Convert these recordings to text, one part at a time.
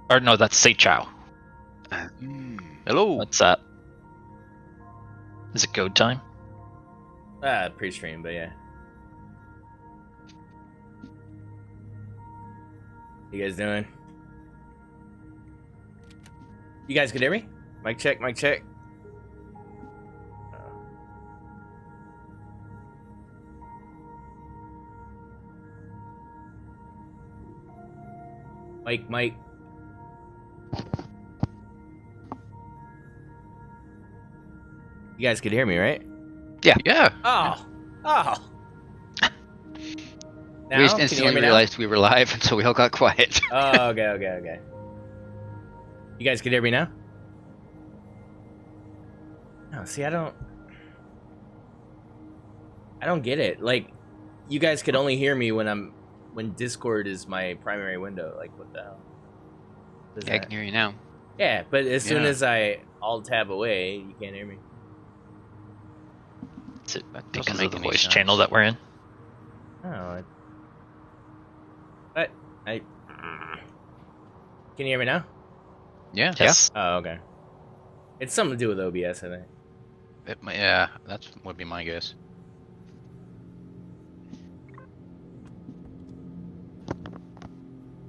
Or no, that's Say Chow. Hello. What's that? Is it go time? Pre-stream, but yeah. You guys doing? You guys can hear me? Mic check, mic check. Mike. You guys could hear me, right? Yeah. Oh. Now, We just instantly realized we were live, and so we all got quiet. Oh, okay. You guys can hear me now? No, see, I don't get it. Like, you guys could only hear me when Discord is my primary window. Like, what the hell? I can hear you now. Yeah, but as soon as I alt tab away, you can't hear me. Is it That doesn't because make of the any voice sense. channel that we're in? Oh, but can you hear me now? Yeah. Yes. Oh, okay. It's something to do with OBS, I think. Yeah, that would be my guess.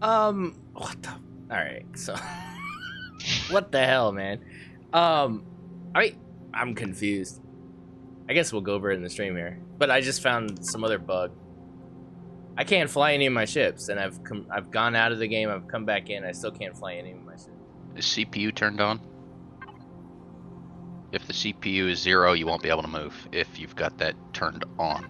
What the? All right, so what the hell, man? I'm confused. I guess we'll go over it in the stream here. But I just found some other bug. I can't fly any of my ships, and I've gone out of the game. I've come back in. I still can't fly any of my ships. Is CPU turned on? If the CPU is 0, you won't be able to move if you've got that turned on.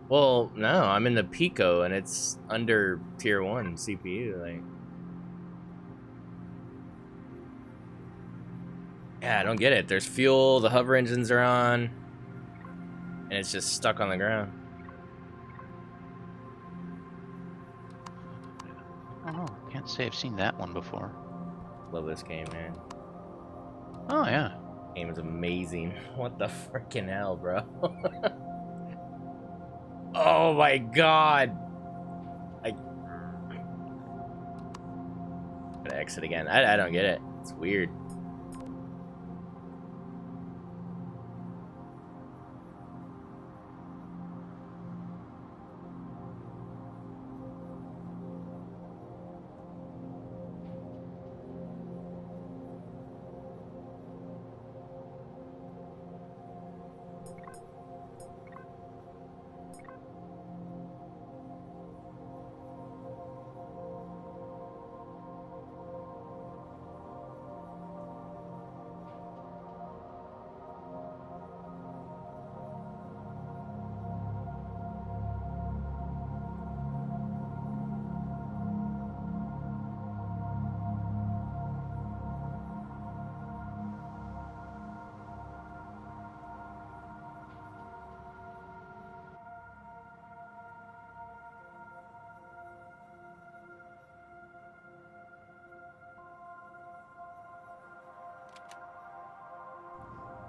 Well, no, I'm in the Pico, and it's under tier 1 CPU. Like, yeah, I don't get it. There's fuel. The hover engines are on, and it's just stuck on the ground. I don't know. Can't say I've seen that one before. Love this game, man. Oh yeah. Game is amazing. What the freaking hell, bro? Oh my god! I'm gonna exit again. I don't get it. It's weird.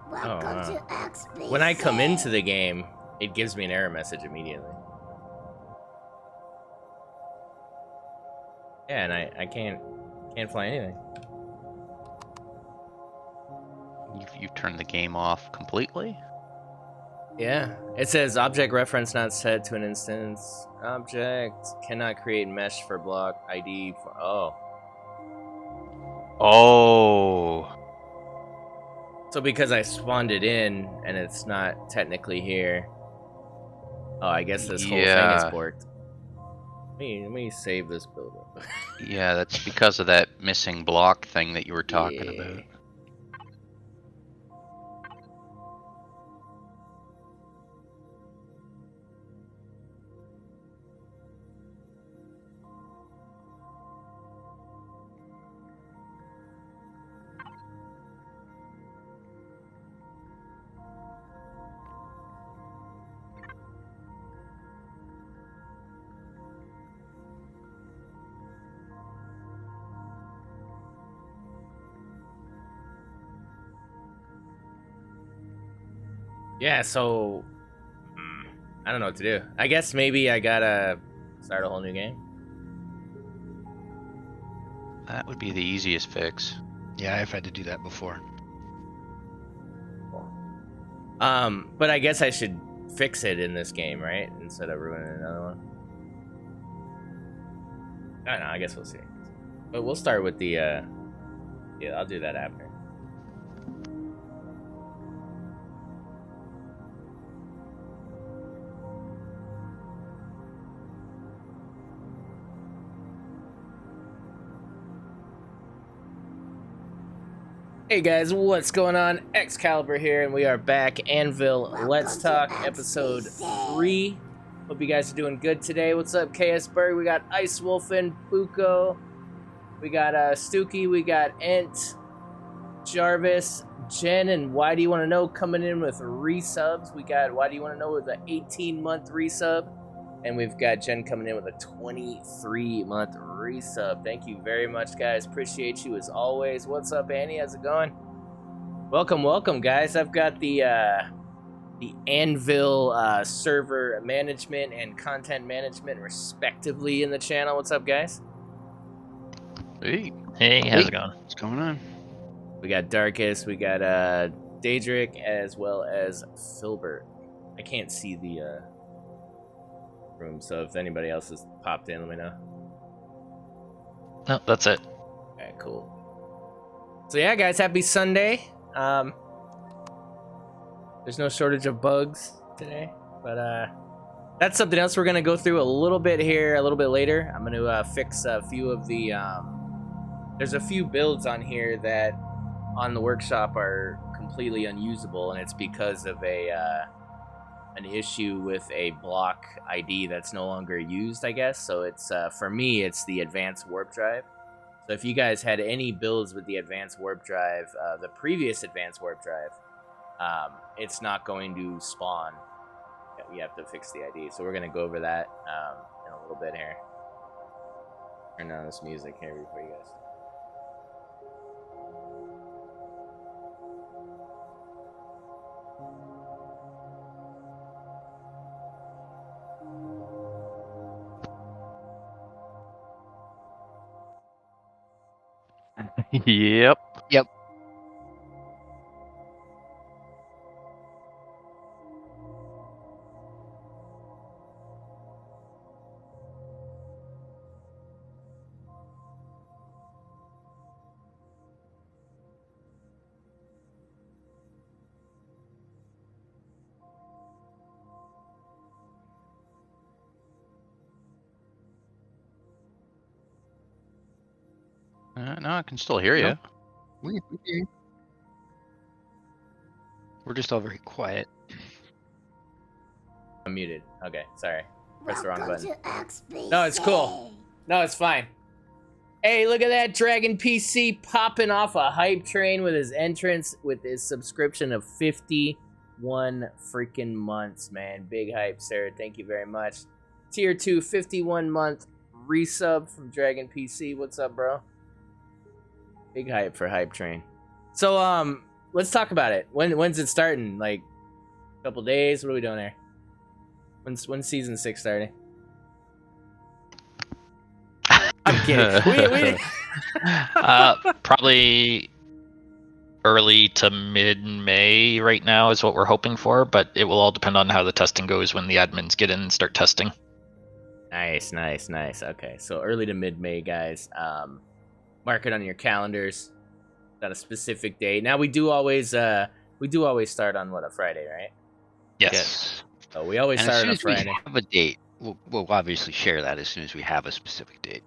Welcome to XBC. When I come into the game, it gives me an error message immediately. Yeah, and I can't fly anything. You've turned the game off completely? Yeah, it says object reference not set to an instance. Object cannot create mesh for block ID for Oh. So because I spawned it in and it's not technically here. Oh, I guess this whole thing is borked. Let me save this building. Yeah, that's because of that missing block thing that you were talking about. Yeah, so I don't know what to do. I guess maybe I gotta start a whole new game. That would be the easiest fix. Yeah, I've had to do that before. But I guess I should fix it in this game, right? Instead of ruining another one. I don't know, I guess we'll see. But we'll start with the yeah, I'll do that after. Hey guys, what's going on? Excalibur here, and we are back. Anvil, Let's Talk, episode 3. Hope you guys are doing good today. What's up, KS Berg? We got Ice Wolfen, Buko. We got Stooky. We got Ent, Jarvis, Jen, and Why Do You Want to Know coming in with resubs. We got Why Do You Want to Know with an 18-month resub. And we've got Jen coming in with a 23-month resub. Thank you very much, guys. Appreciate you as always. What's up, Annie? How's it going? Welcome, guys. I've got the Anvil server management and content management, respectively, in the channel. What's up, guys? Hey. Hey, how's it going? What's going on? We got Darkus. We got Daedric, as well as Filbert. I can't see the room, so if anybody else has popped in, let me know. No, that's it. Okay, cool. So yeah, guys, happy Sunday. There's no shortage of bugs today, but that's something else we're gonna go through a little bit here, a little bit later. I'm gonna fix a few of the there's a few builds on here that on the workshop are completely unusable, and it's because of an issue with a block ID that's no longer used, I guess. So it's for me, it's the advanced warp drive. So if you guys had any builds with the advanced warp drive, the previous advanced warp drive, it's not going to spawn. You have to fix the ID. So we're gonna go over that in a little bit here. Turn on this music here before you guys. Yep. No, I can still hear you. We're just all very quiet. I'm muted. Okay, sorry. Press the wrong Welcome button. to XBC. No, it's cool. No, it's fine. Hey, look at that Dragon PC popping off a hype train with his entrance with his subscription of 51 freaking months, man. Big hype, Sarah. Thank you very much. Tier 2 51-month resub from Dragon PC. What's up, bro? Big hype for hype train. So let's talk about it. When's it starting? Like a couple days? What are we doing here? When's season 6 starting? I'm kidding. Probably early to mid-May right now is what we're hoping for, but it will all depend on how the testing goes when the admins get in and start testing. Nice. Okay, so early to mid-May, guys. Mark it on your calendars. Got a specific date. Now we do always start on a Friday, right? Yes. So we always And as start soon on a as we Friday. have a date, we'll obviously share that as soon as we have a specific date.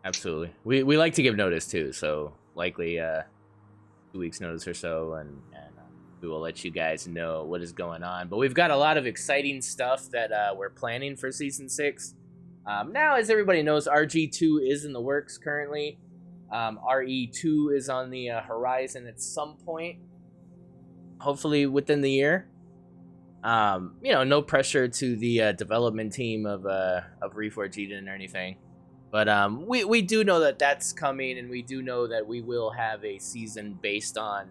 Absolutely. We like to give notice too, so likely 2 weeks notice or so, and we will let you guys know what is going on. But we've got a lot of exciting stuff that we're planning for season 6. Now, as everybody knows, RG2 is in the works currently. RE2 is on the horizon at some point, hopefully within the year. No pressure to the development team of Reforged Eden or anything, but we do know that that's coming, and we do know that we will have a season based on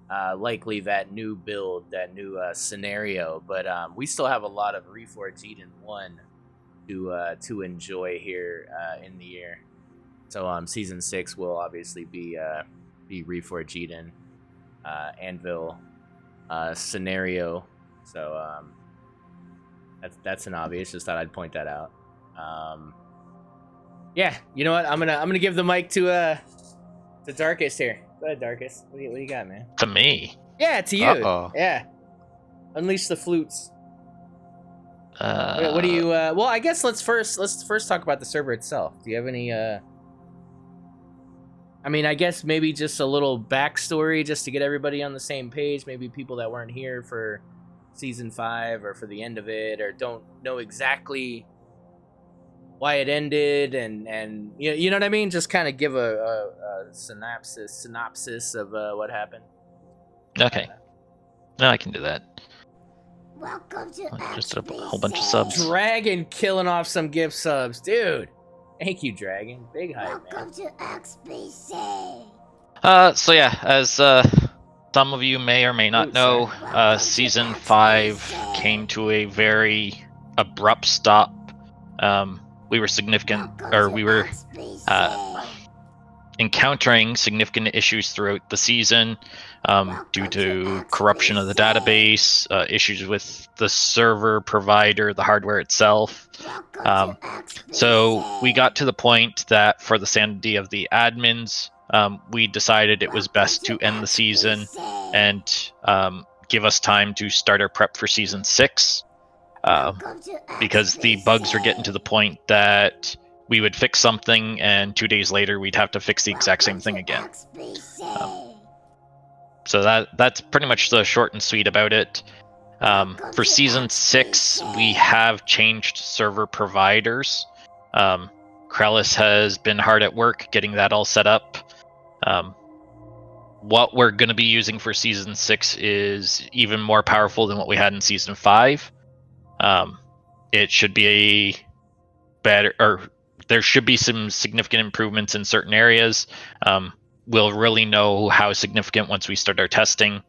likely that new build, that new scenario. But we still have a lot of Reforged Eden 1 to enjoy here in the year. So season 6 will obviously be Reforged Eden, Anvil scenario. So that's an obvious. Just thought I'd point that out. Yeah, you know what? I'm gonna give the mic to Darkest here. Go ahead, Darkest. What do you got, man? To me. Yeah, to you. Uh-oh. Yeah. Unleash the flutes. Uh, What do you? Well, I guess let's first talk about the server itself. Do you have any? I mean, I guess maybe just a little backstory, just to get everybody on the same page. Maybe people that weren't here for season 5 or for the end of it, or don't know exactly why it ended, and you know what I mean. Just kind of give a synopsis of what happened. Okay. No, I can do that. Welcome to Just a whole bunch of subs. Dragon killing off some gift subs, dude. Thank you, Dragon. Big hype, man. Welcome to XBC. So yeah, as some of you may or may not know, season 5 came to a very abrupt stop. We were encountering significant issues throughout the season due to corruption of the database, issues with the server provider, the hardware itself. So we got to the point that for the sanity of the admins, we decided it was best to end the season and give us time to start our prep for season 6. Because the bugs were getting to the point that we would fix something and 2 days later we'd have to fix the exact same thing again. So that's pretty much the short and sweet about it. For season 6, we have changed server providers. Krellis has been hard at work getting that all set up. What we're going to be using for season 6 is even more powerful than what we had in season 5. It should be better, or there should be some significant improvements in certain areas. We'll really know how significant once we start our testing.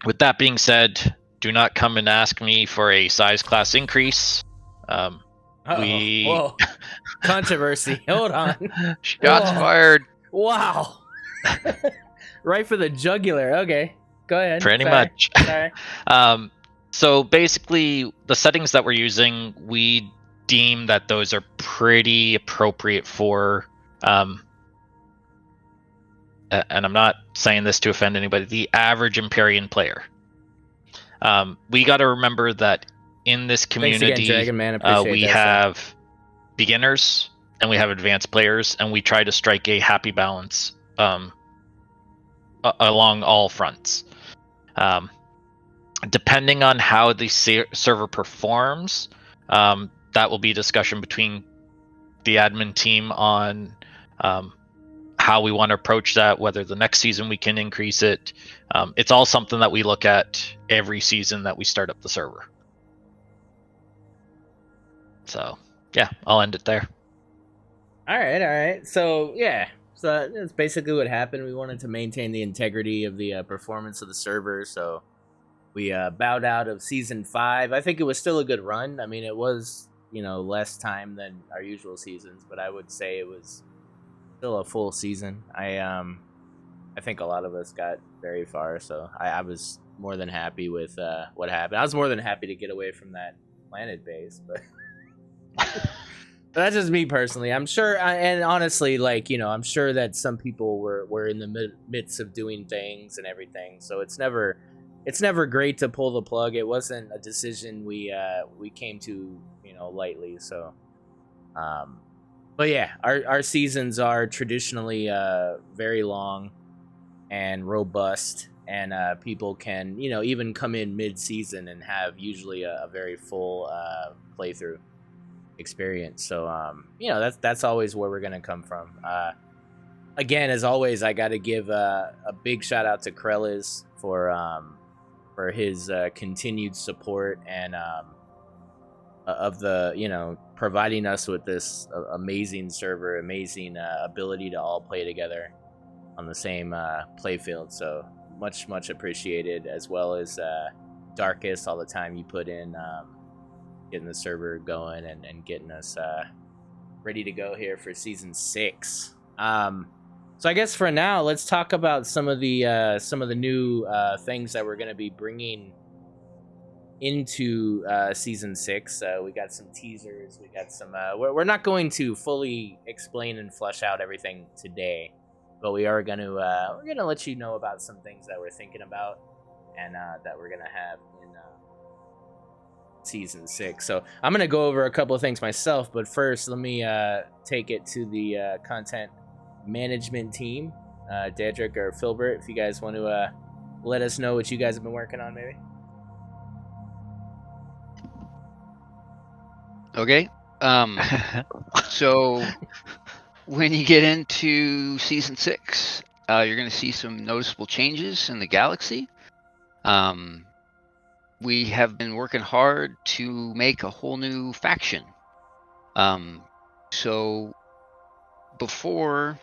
With that being said, do not come and ask me for a size class increase. Whoa. Controversy. Hold on. Shots Whoa. fired. Wow. Right for the jugular. Okay. Go ahead. Pretty Sorry. much. Sorry. So basically, the settings that we're using, we deem that those are pretty appropriate for, and I'm not saying this to offend anybody, the average Empyrean player. We got to remember that in this community, Thanks again, Dragon Man. Appreciate we that, have beginners and we have advanced players, and we try to strike a happy balance along all fronts. Depending on how the server performs, that will be a discussion between the admin team on how we want to approach that, whether the next season we can increase it. It's all something that we look at every season that we start up the server. So, yeah, I'll end it there. All right. So, yeah. So that's basically what happened. We wanted to maintain the integrity of the performance of the server, so we bowed out of season 5. I think it was still a good run. I mean, it was, less time than our usual seasons, but I would say it was still a full season. I think a lot of us got very far, so I was more than happy with what happened. I was more than happy to get away from that planet base, but that's just me personally. I'm sure, and honestly, I'm sure that some people were in the midst of doing things and everything, so it's never great to pull the plug. It wasn't a decision we came to lightly. So, but yeah, our seasons are traditionally very long and robust, and people can even come in mid-season and have usually a very full playthrough experience. So that's always where we're gonna come from. Again, as always, I got to give a big shout out to Krellis for his continued support and of the providing us with this amazing server, amazing ability to all play together. on the same playfield. So much appreciated, as well as Darkest, all the time you put in getting the server going and getting us ready to go here for season 6. So I guess for now, let's talk about some of the new things that we're going to be bringing into season 6. We got some teasers. We got some. We're not going to fully explain and flesh out everything today, but we are going to let you know about some things that we're thinking about and that we're going to have in season 6. So I'm going to go over a couple of things myself, but first let me take it to the content management team, Dedrick or Filbert, if you guys want to let us know what you guys have been working on, maybe. Okay. So when you get into season 6, you're going to see some noticeable changes in the galaxy. We have been working hard to make a whole new faction. So before,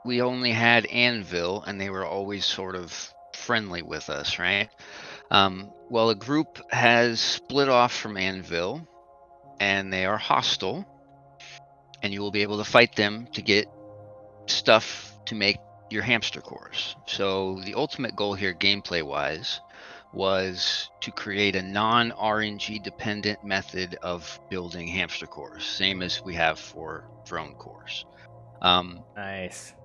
we only had Anvil, and they were always sort of friendly with us, right? Well, a group has split off from Anvil, and they are hostile, and you will be able to fight them to get stuff to make your hamster cores. So the ultimate goal here, gameplay-wise, was to create a non-RNG dependent method of building hamster cores, same as we have for drone cores. Nice.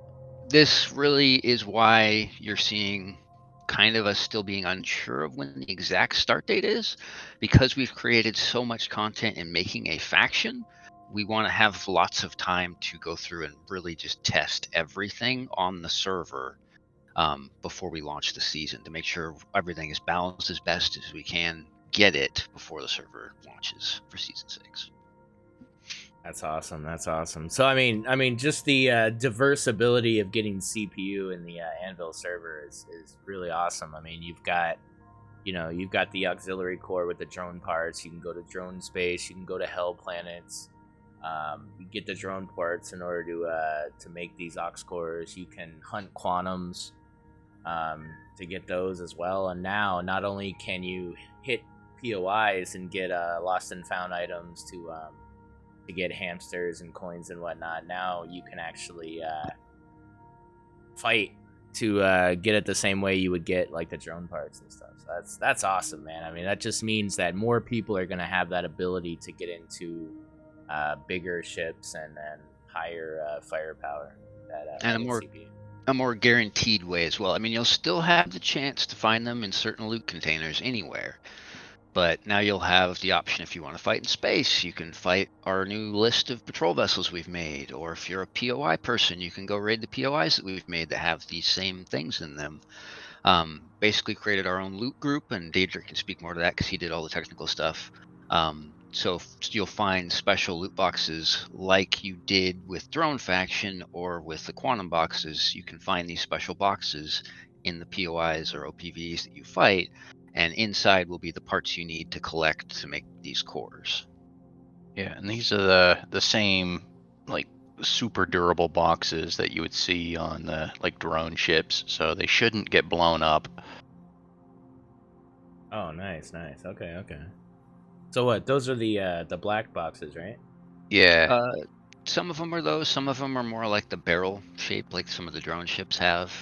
This really is why you're seeing kind of us still being unsure of when the exact start date is, because we've created so much content in making a faction. We want to have lots of time to go through and really just test everything on the server before we launch the season, to make sure everything is balanced as best as we can get it before the server launches for season 6. That's awesome. That's awesome. So I mean, just the diverse ability of getting CPU in the Anvil server is really awesome. I mean, you've got the auxiliary core with the drone parts. You can go to drone space. You can go to hell planets. You get the drone parts in order to make these aux cores. You can hunt quantums to get those as well. And now, not only can you hit POIs and get lost and found items to get hamsters and coins and whatnot, now you can actually fight to get it the same way you would get like the drone parts and stuff. So that's awesome, man. I mean, that just means that more people are going to have that ability to get into bigger ships and higher firepower. And a more guaranteed way as well. I mean, you'll still have the chance to find them in certain loot containers anywhere, but now you'll have the option, if you want to fight in space, you can fight our new list of patrol vessels we've made, or if you're a POI person, you can go raid the POIs that we've made that have these same things in them. Basically created our own loot group, and Daedric can speak more to that because he did all the technical stuff. So you'll find special loot boxes like you did with Drone Faction or with the Quantum boxes. You can find these special boxes in the POIs or OPVs that you fight, and inside will be the parts you need to collect to make these cores. Yeah, and these are the same like super durable boxes that you would see on the like drone ships, so they shouldn't get blown up. Oh, nice. Okay. So what? Those are the black boxes, right? Yeah. Some of them are those. Some of them are more like the barrel shape, like some of the drone ships have.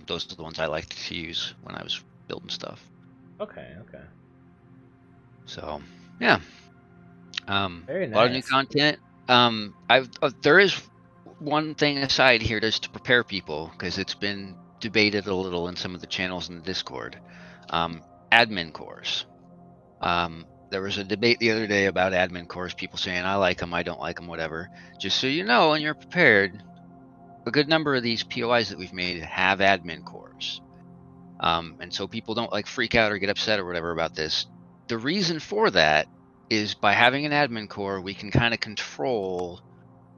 Those are the ones I liked to use when I was building stuff. Okay. So yeah, Very nice. A lot of new content. There is one thing aside here just to prepare people, because it's been debated a little in some of the channels in the Discord. Admin cores. There was a debate the other day about admin cores, people saying I like them, I don't like them, whatever. Just so you know and you're prepared, a good number of these POIs that we've made have admin cores. And so people don't like freak out or get upset or whatever about this. The reason for that is by having an admin core, we can kind of control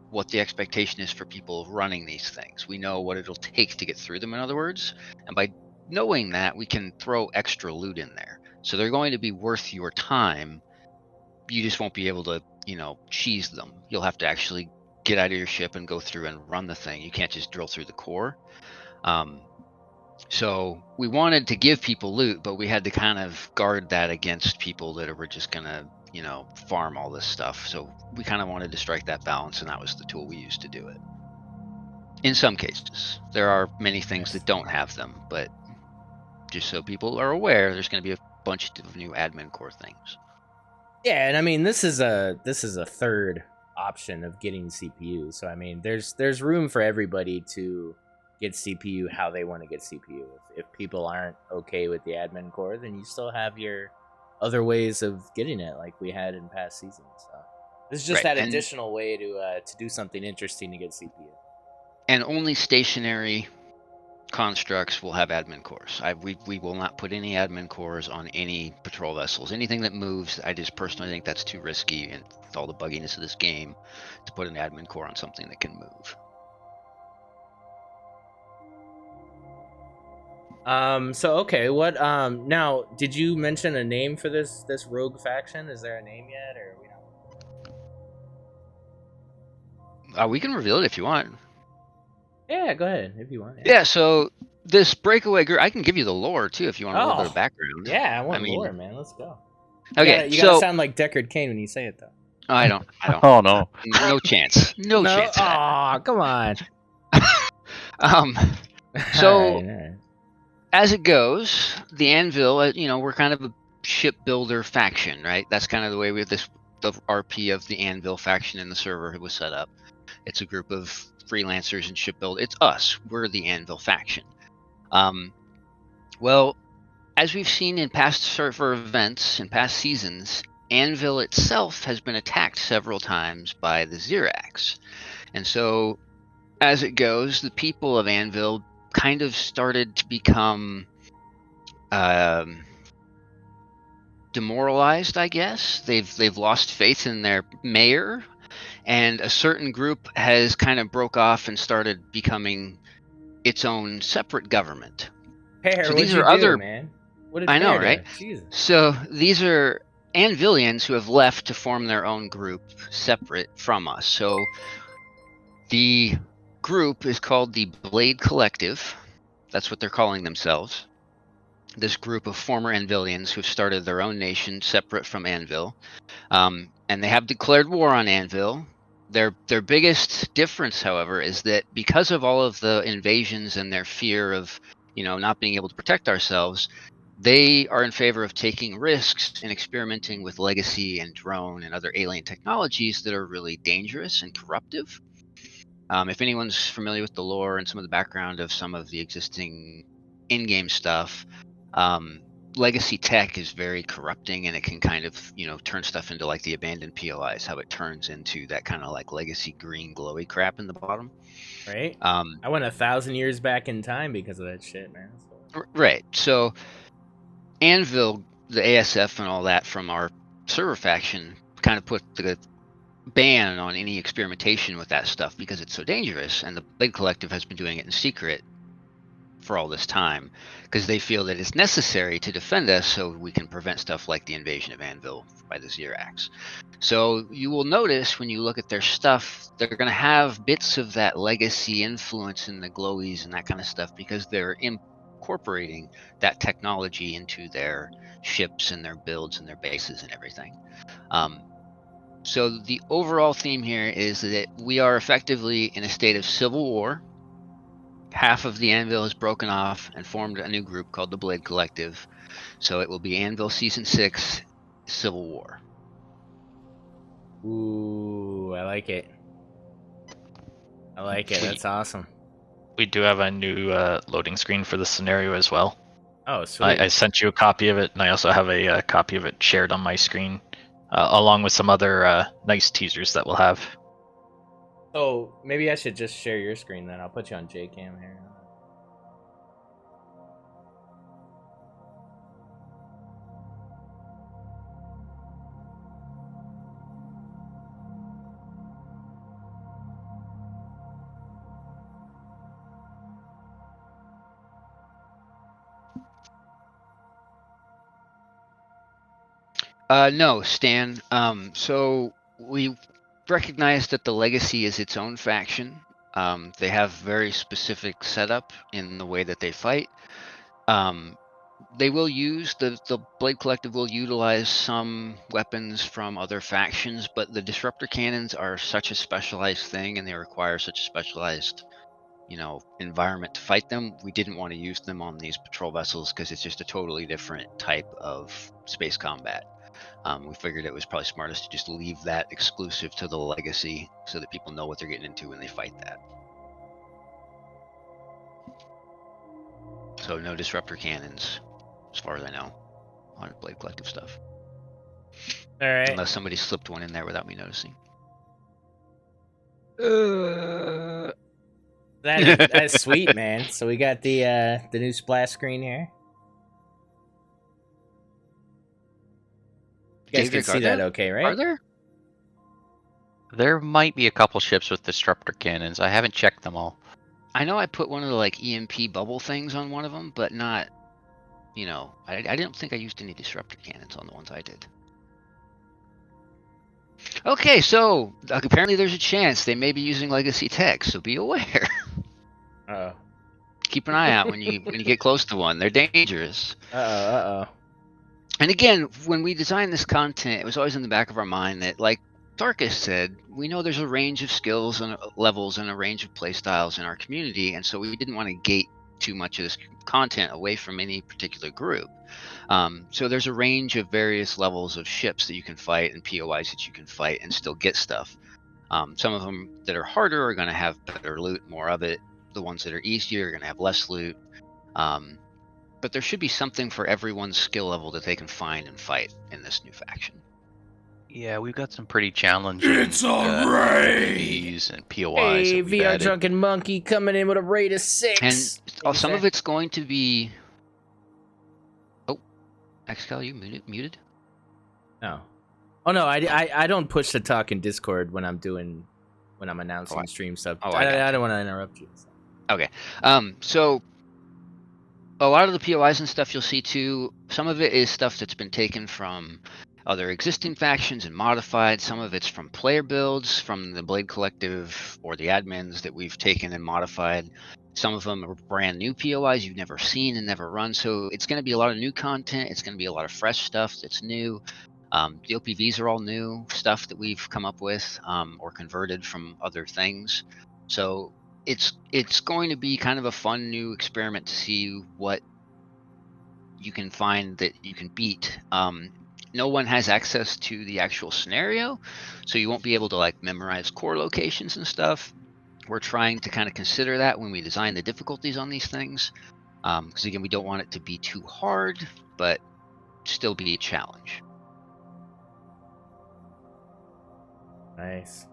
what the expectation is for people running these things. We know what it'll take to get through them, in other words. And by knowing that, we can throw extra loot in there. So they're going to be worth your time. You just won't be able to, cheese them. You'll have to actually get out of your ship and go through and run the thing. You can't just drill through the core. So we wanted to give people loot, but we had to kind of guard that against people that were just gonna, farm all this stuff. So we kind of wanted to strike that balance, and that was the tool we used to do it. In some cases, there are many things that don't have them, but just so people are aware, there's going to be a bunch of new admin core things. Yeah, and I mean this is a third option of getting CPU. So I mean there's room for everybody to get CPU how they want to get CPU. If people aren't okay with the admin core, then you still have your other ways of getting it, like we had in past seasons. So this is just Right, that and- additional way to do something interesting to get CPU. And only stationary constructs will have admin cores. We will not put any admin cores on any patrol vessels. Anything that moves, I just personally think that's too risky, and with all the bugginess of this game, to put an admin core on something that can move. So okay, what now did you mention a name for this rogue faction? Is there a name yet, or we don't? We can reveal it if you want. Yeah, go ahead if you want. Yeah, so this breakaway group, I can give you the lore too if you want a little bit of background. Yeah, I want I mean- lore, man. Let's go. Okay, You gotta sound like Deckard Cain when you say it, though. I don't. Oh no. No chance. No chance. of that. Aw, come on. So All right. as it goes, the Anvil, we're kind of a shipbuilder faction, right? That's kind of the way the RP of the Anvil faction in the server was set up. It's a group of freelancers and shipbuilders. It's us. We're the Anvil faction. Well, as we've seen in past server events in past seasons, Anvil itself has been attacked several times by the Xerax. And so, as it goes, the people of Anvil kind of started to become demoralized, I guess. They've lost faith in their mayor, and a certain group has kind of broke off and started becoming its own separate government. Pear, So what'd these you are do, other- man? What did I know, Pear do? right? Jesus. So these are Anvilians who have left to form their own group separate from us. So the group is called the Blade Collective. That's what they're calling themselves. This group of former Anvilians who've started their own nation separate from Anvil. And they have declared war on Anvil. Their biggest difference, however, is that because of all of the invasions and their fear of, not being able to protect ourselves, they are in favor of taking risks and experimenting with legacy and drone and other alien technologies that are really dangerous and corruptive. If anyone's familiar with the lore and some of the background of some of the existing in-game stuff, legacy tech is very corrupting, and it can kind of, turn stuff into like the abandoned POIs, how it turns into that kind of like legacy green glowy crap in the bottom. Right? I went 1,000 years back in time because of that shit, man. Right. So Anvil, the ASF and all that from our server faction kind of put the ban on any experimentation with that stuff because it's so dangerous, and the Blade Collective has been doing it in secret for all this time because they feel that it's necessary to defend us so we can prevent stuff like the invasion of Anvil by the Xerax. So you will notice when you look at their stuff, they're going to have bits of that legacy influence in the glowies and that kind of stuff because they're incorporating that technology into their ships and their builds and their bases and everything. So the overall theme here is that we are effectively in a state of civil war. Half of the Anvil has broken off and formed a new group called the Blade Collective. So it will be Anvil Season 6, Civil War. Ooh, I like it. I like it. That's awesome. We do have a new loading screen for the scenario as well. Oh, sweet. I sent you a copy of it, and I also have a copy of it shared on my screen, along with some other nice teasers that we'll have. So maybe I should just share your screen then. I'll put you on JCam here. No, Stan. So we recognize that the Legacy is its own faction, They have very specific setup in the way that they fight. They will use the Blade Collective will utilize some weapons from other factions, but the disruptor cannons are such a specialized thing, and they require such a specialized, environment to fight them. We didn't want to use them on these patrol vessels because it's just a totally different type of space combat. We figured it was probably smartest to just leave that exclusive to the Legacy so that people know what they're getting into when they fight that. So no disruptor cannons, as far as I know, on Blade Collective stuff. All right. Unless somebody slipped one in there without me noticing. That's sweet, man. So we got the new splash screen here. You guys can David, see that okay, right? Are there? There might be a couple ships with disruptor cannons. I haven't checked them all. I know I put one of the EMP bubble things on one of them, but not, I didn't think I used any disruptor cannons on the ones I did. Okay, so apparently there's a chance they may be using legacy tech, so be aware. Uh Keep an eye out when you get close to one. They're dangerous. oh. And again, when we designed this content, it was always in the back of our mind that, like Darkus said, we know there's a range of skills and levels and a range of playstyles in our community, and so we didn't want to gate too much of this content away from any particular group. So there's a range of various levels of ships that you can fight and POIs that you can fight and still get stuff. Some of them that are harder are going to have better loot, more of it. The ones that are easier are going to have less loot. But there should be something for everyone's skill level that they can find and fight in this new faction. Yeah, we've got some pretty challenging It's a raid! PvPs and POIs. Hey, that we've VR added. Drunken Monkey coming in with a raid of 6. And some of it's going to be... Oh, Excal, you muted? No. Oh no, I don't push the talk in Discord when I'm announcing stream stuff. I don't want to interrupt you. Okay. So a lot of the POIs and stuff you'll see too, some of it is stuff that's been taken from other existing factions and modified. Some of it's from player builds from the Blade Collective or the admins that we've taken and modified. Some of them are brand new POIs you've never seen and never run. So it's going to be a lot of new content. It's going to be a lot of fresh stuff that's new. The OPVs are all new stuff that we've come up with or converted from other things. So it's going to be kind of a fun new experiment to see what you can find that you can beat. No one has access to the actual scenario, so you won't be able to memorize core locations and stuff. We're trying to kind of consider that when we design the difficulties on these things, because again, we don't want it to be too hard, but still be a challenge. Nice.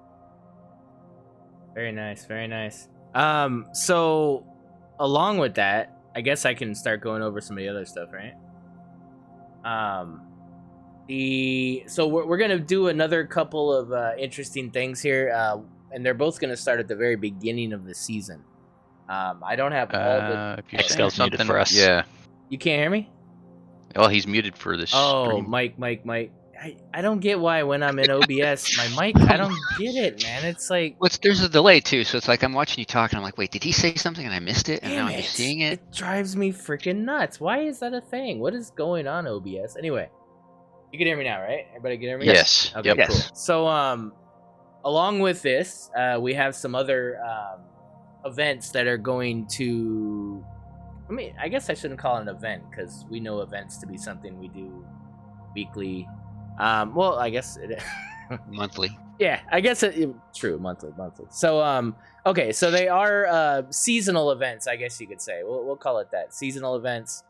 Very nice, very nice. So along with that, I guess I can start going over some of the other stuff, right? So we're gonna do another couple of interesting things here, and they're both gonna start at the very beginning of the season. I don't have all the. If you're saying Scale's muted something for us. Yeah. You can't hear me? Well, he's muted for this. Oh, stream. Mike. I don't get why when I'm in OBS, my mic, I don't get it, man. It's like... There's a delay too, so it's like I'm watching you talk and I'm like, wait, did he say something and I missed it? And now Damn I'm just seeing it. It drives me freaking nuts. Why is that a thing? What is going on, OBS? Anyway, you can hear me now, right? Everybody can hear me? Yes. Okay, Yep. cool. So, along with this, we have some other events that are going to... I guess I shouldn't call it an event, because we know events to be something we do weekly. Well, I guess it... Monthly. Yeah, I guess true, monthly. So, okay, so they are seasonal events, I guess you could say. We'll call it that, seasonal events.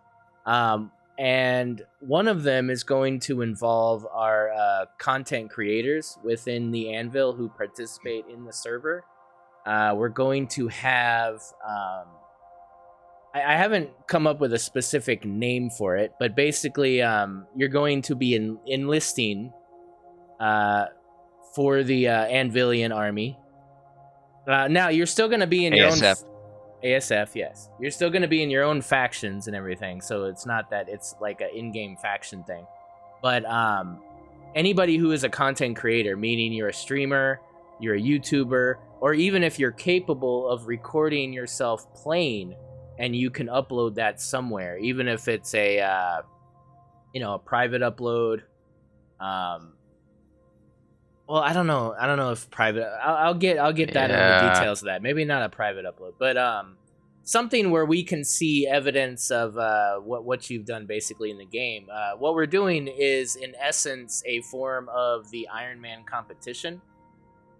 And one of them is going to involve our content creators within the Anvil who participate in the server. We're going to have... I haven't come up with a specific name for it, but basically, you're going to be enlisting for the Anvilian army. Now, you're still going to be in your own... ASF, yes. You're still going to be in your own factions and everything, so it's not that it's like an in-game faction thing. But anybody who is a content creator, meaning you're a streamer, you're a YouTuber, or even if you're capable of recording yourself playing and you can upload that somewhere, even if it's a a private upload. Well, I don't know if private. I'll get that into the details of that. Maybe not a private upload, but something where we can see evidence of what you've done basically in the game. What we're doing is, in essence, a form of the Iron Man competition,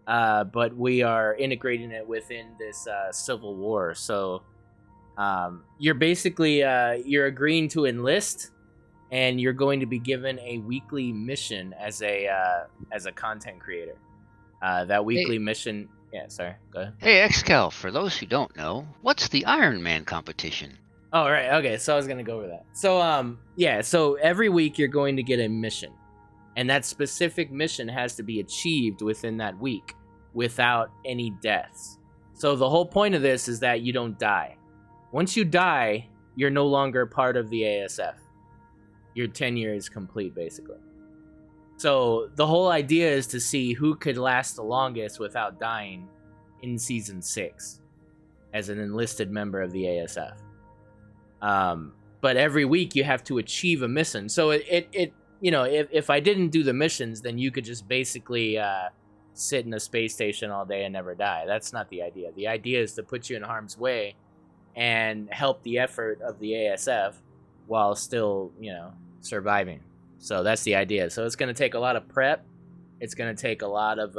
but we are integrating it within this Civil War. So you're basically you're agreeing to enlist, and you're going to be given a weekly mission as a content creator. That weekly mission. Yeah, sorry. Go ahead. Hey, Xcal, for those who don't know, what's the Iron Man competition? Oh, right. Okay, so I was gonna go over that. So so every week you're going to get a mission, and that specific mission has to be achieved within that week without any deaths. So the whole point of this is that you don't die. Once you die, you're no longer part of the ASF. Your tenure is complete, basically. So the whole idea is to see who could last the longest without dying in season 6 as an enlisted member of the ASF. But every week you have to achieve a mission. So if I didn't do the missions, then you could just basically sit in a space station all day and never die. That's not the idea. The idea is to put you in harm's way and help the effort of the ASF while still, surviving. So that's the idea. So it's going to take a lot of prep. It's going to take a lot of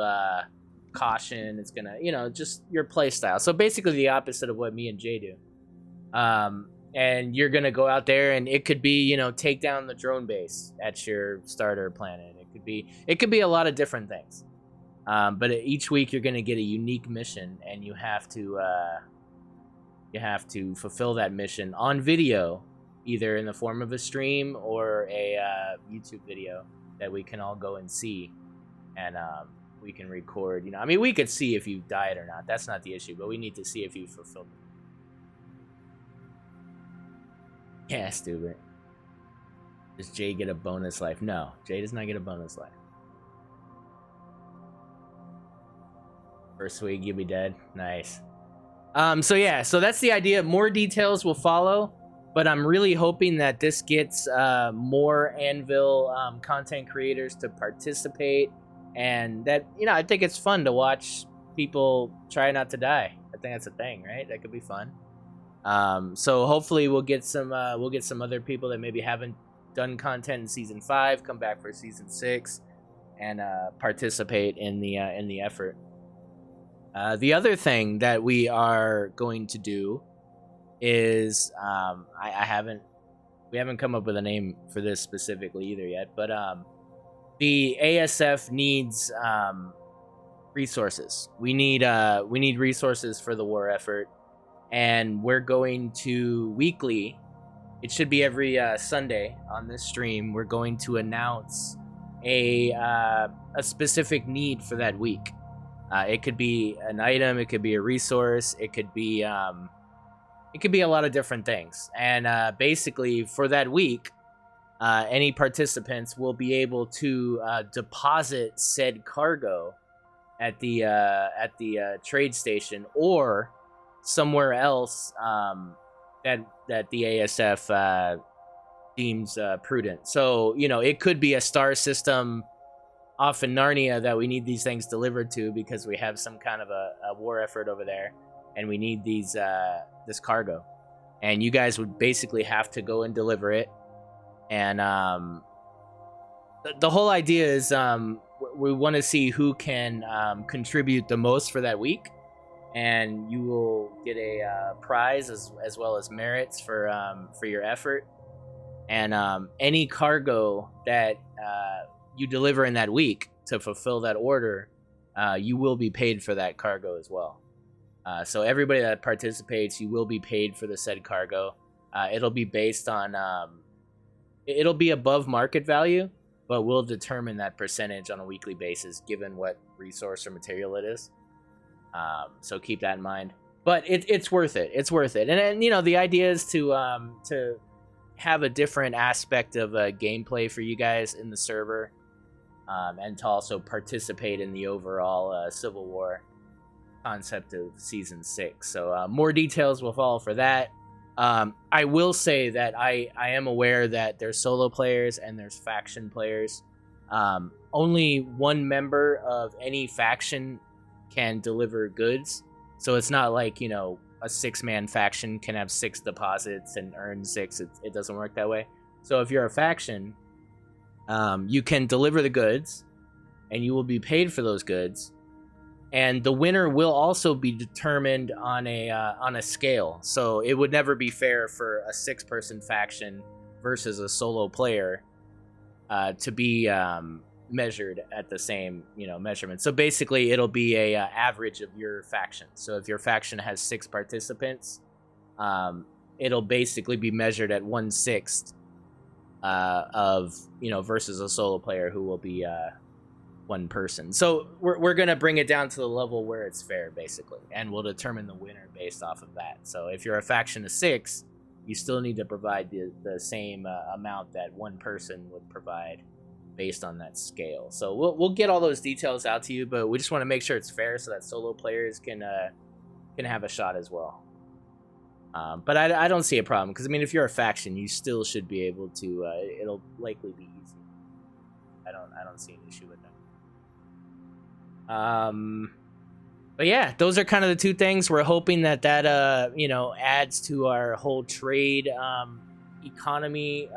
caution. It's going to, just your play style. So basically the opposite of what me and Jay do. And you're going to go out there, and it could be, take down the drone base at your starter planet. It could be a lot of different things. But each week you're going to get a unique mission, and you have to fulfill that mission on video, either in the form of a stream or a YouTube video that we can all go and see, and we can record. We could see if you died or not. That's not the issue, but we need to see if you fulfilled it. Yeah, stupid. Does Jay get a bonus life? No, Jay does not get a bonus life. First week, you'll be dead. Nice. So that's the idea. More details will follow. But I'm really hoping that this gets more Anvil content creators to participate, and that I think it's fun to watch people try not to die. I think that's a thing, right? That could be fun. So hopefully we'll get some other people that maybe haven't done content in season 5 come back for season 6 and participate in the effort. The other thing that we are going to do is we haven't come up with a name for this specifically either yet, but the ASF needs resources. We need resources for the war effort, and we're going to weekly. It should be every Sunday on this stream. We're going to announce a specific need for that week. It could be an item. It could be a resource. It could be a lot of different things. And basically, for that week, any participants will be able to deposit said cargo at the trade station or somewhere else that the ASF deems prudent. So it could be a star system off in Narnia that we need these things delivered to because we have some kind of a war effort over there, and we need this cargo, and you guys would basically have to go and deliver it. And the whole idea is we want to see who can contribute the most for that week, and you will get a prize as well as merits for your effort. And any cargo that you deliver in that week to fulfill that order, you will be paid for that cargo as well. So everybody that participates, you will be paid for the said cargo. It'll be based on, it'll be above market value, but we'll determine that percentage on a weekly basis given what resource or material it is. So keep that in mind. But it's worth it. It's worth it. And the idea is to have a different aspect of gameplay for you guys in the server. and to also participate in the overall Civil War concept of season 6. So more details will follow for that. I will say that I am aware that there's solo players and there's faction players. Only one member of any faction can deliver goods, so it's not like, you know, a 6-man faction can have 6 deposits and earn 6. It doesn't work that way. So if you're a faction, you can deliver the goods, and you will be paid for those goods. And the winner will also be determined on a scale. So it would never be fair for a 6-person faction versus a solo player to be measured at the same, you know, measurement. So basically, it'll be a average of your faction. So if your faction has 6 participants, it'll basically be measured at 1/6 of, you know, versus a solo player who will be 1 person. So we're gonna bring it down to the level where it's fair, basically, and we'll determine the winner based off of that. So if you're a faction of 6, you still need to provide the same amount that 1 person would provide based on that scale. So we'll get all those details out to you, but we just want to make sure it's fair so that solo players can have a shot as well. But I don't see a problem, because I mean, if you're a faction, you still should be able to. It'll likely be easy. I don't see an issue with that. But yeah, those are kind of the 2 things. We're hoping that you know, adds to our whole trade economy,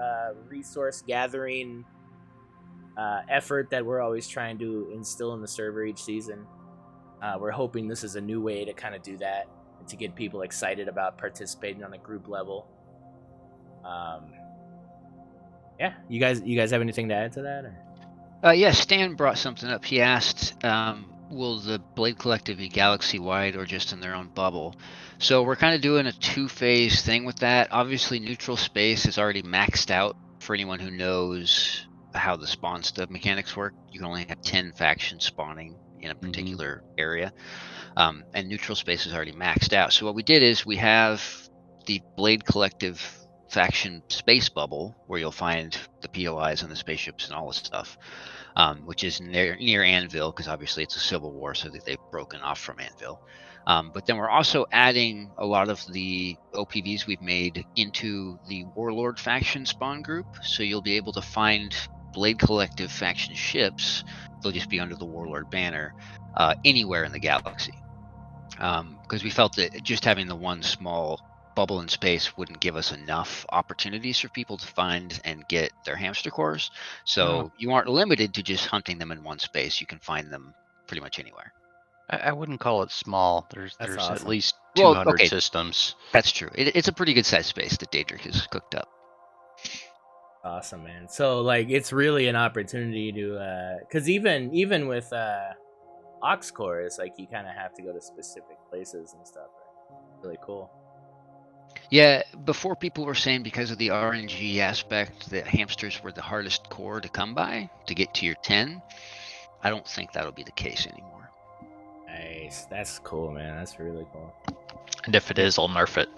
resource gathering effort that we're always trying to instill in the server each season. We're hoping this is a new way to kind of do that, and to get people excited about participating on a group level. Yeah, you guys have anything to add to that? Or? Yeah, Stan brought something up. He asked, will the Blade Collective be galaxy-wide or just in their own bubble? So we're kind of doing a 2-phase thing with that. Obviously, neutral space is already maxed out for anyone who knows how the spawn stuff mechanics work. You can only have 10 factions spawning in a particular area, and neutral space is already maxed out. So what we did is we have the Blade Collective faction space bubble, where you'll find the POIs and the spaceships and all this stuff, which is near Anvil, because obviously it's a Civil War, so that they've broken off from Anvil. But then we're also adding a lot of the OPVs we've made into the Warlord faction spawn group, so you'll be able to find Blade Collective faction ships. They'll just be under the Warlord banner anywhere in the galaxy, because we felt that just having the one small bubble in space wouldn't give us enough opportunities for people to find and get their hamster cores. So you aren't limited to just hunting them in one space. You can find them pretty much anywhere. I wouldn't call it small. There's awesome. at least 200 systems. That's true. It's a pretty good size space that Daedric has cooked up. Awesome, man. So like, it's really an opportunity to, because even with Ox cores, like, you kind of have to go to specific places and stuff. Right? Really cool. Yeah, before people were saying because of the RNG aspect that hamsters were the hardest core to come by to get to your 10. I don't think that'll be the case anymore. Nice. That's cool, man. That's really cool. And if it is, I'll nerf it.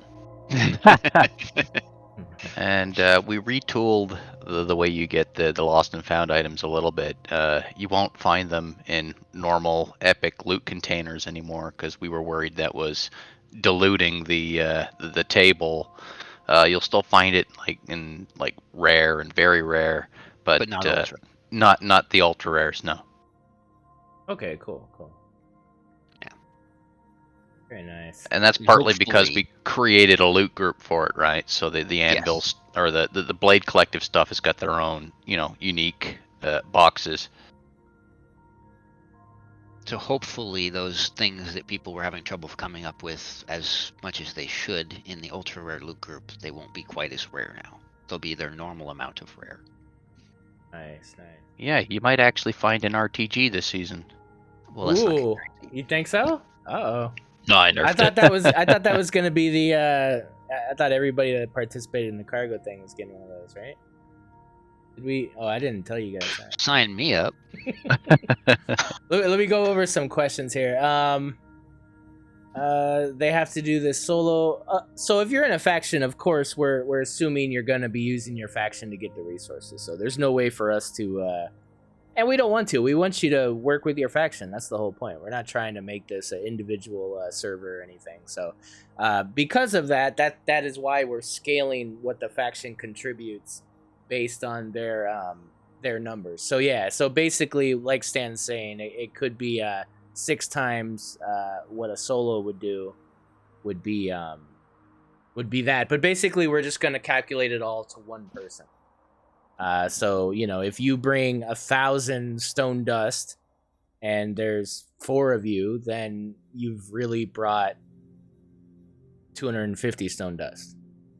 And we retooled the way you get the lost and found items a little bit. You won't find them in normal epic loot containers anymore, because we were worried that was diluting the table. You'll still find it in rare and very rare, but not ultra. Not the ultra rares. No. Okay, cool. Yeah. Very nice. And that's partly because we created a loot group for it, right? So the Anvil or the Blade Collective stuff has got their own, unique boxes. So hopefully those things that people were having trouble coming up with as much as they should in the ultra rare loot group, they won't be quite as rare now. They'll be their normal amount of rare. Nice. Yeah, you might actually find an RTG this season. Well, that's not Ooh, you think so? Uh-oh. No, I nerfed I thought it. that was gonna be the. I thought everybody that participated in the cargo thing was getting one of those, right? Did we? Oh, I didn't tell you guys that. Sign me up. Let me go over some questions here. They have to do this solo. So if you're in a faction, of course, we're assuming you're gonna be using your faction to get the resources. So there's no way for us to And we don't want to. We want you to work with your faction. That's the whole point. We're not trying to make this an individual server or anything. So, because of that, that is why we're scaling what the faction contributes based on their numbers. So yeah. So basically, like Stan's saying, it could be 6 times what a solo would do. Would be that. But basically, we're just going to calculate it all to one person. So, you know, if you bring 1,000 stone dust and there's 4 of you, then you've really brought 250 stone dust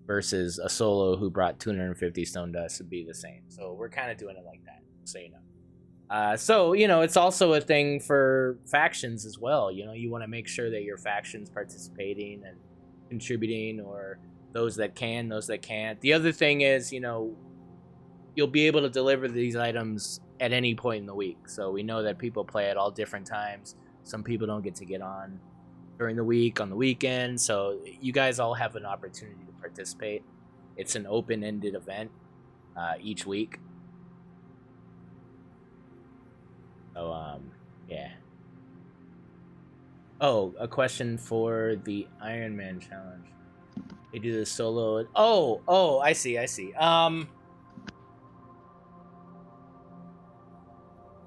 versus a solo who brought 250 stone dust would be the same. So we're kind of doing it like that, so you know. So, you know, it's also a thing for factions as well. You know, you want to make sure that your faction's participating and contributing, or those that can, those that can't. The other thing is, you know, you'll be able to deliver these items at any point in the week. So we know that people play at all different times. Some people don't get to get on during the week, on the weekend. So you guys all have an opportunity to participate. It's an open-ended event each week. So, yeah. Oh, a question for the Iron Man challenge. They do the solo. Oh, I see.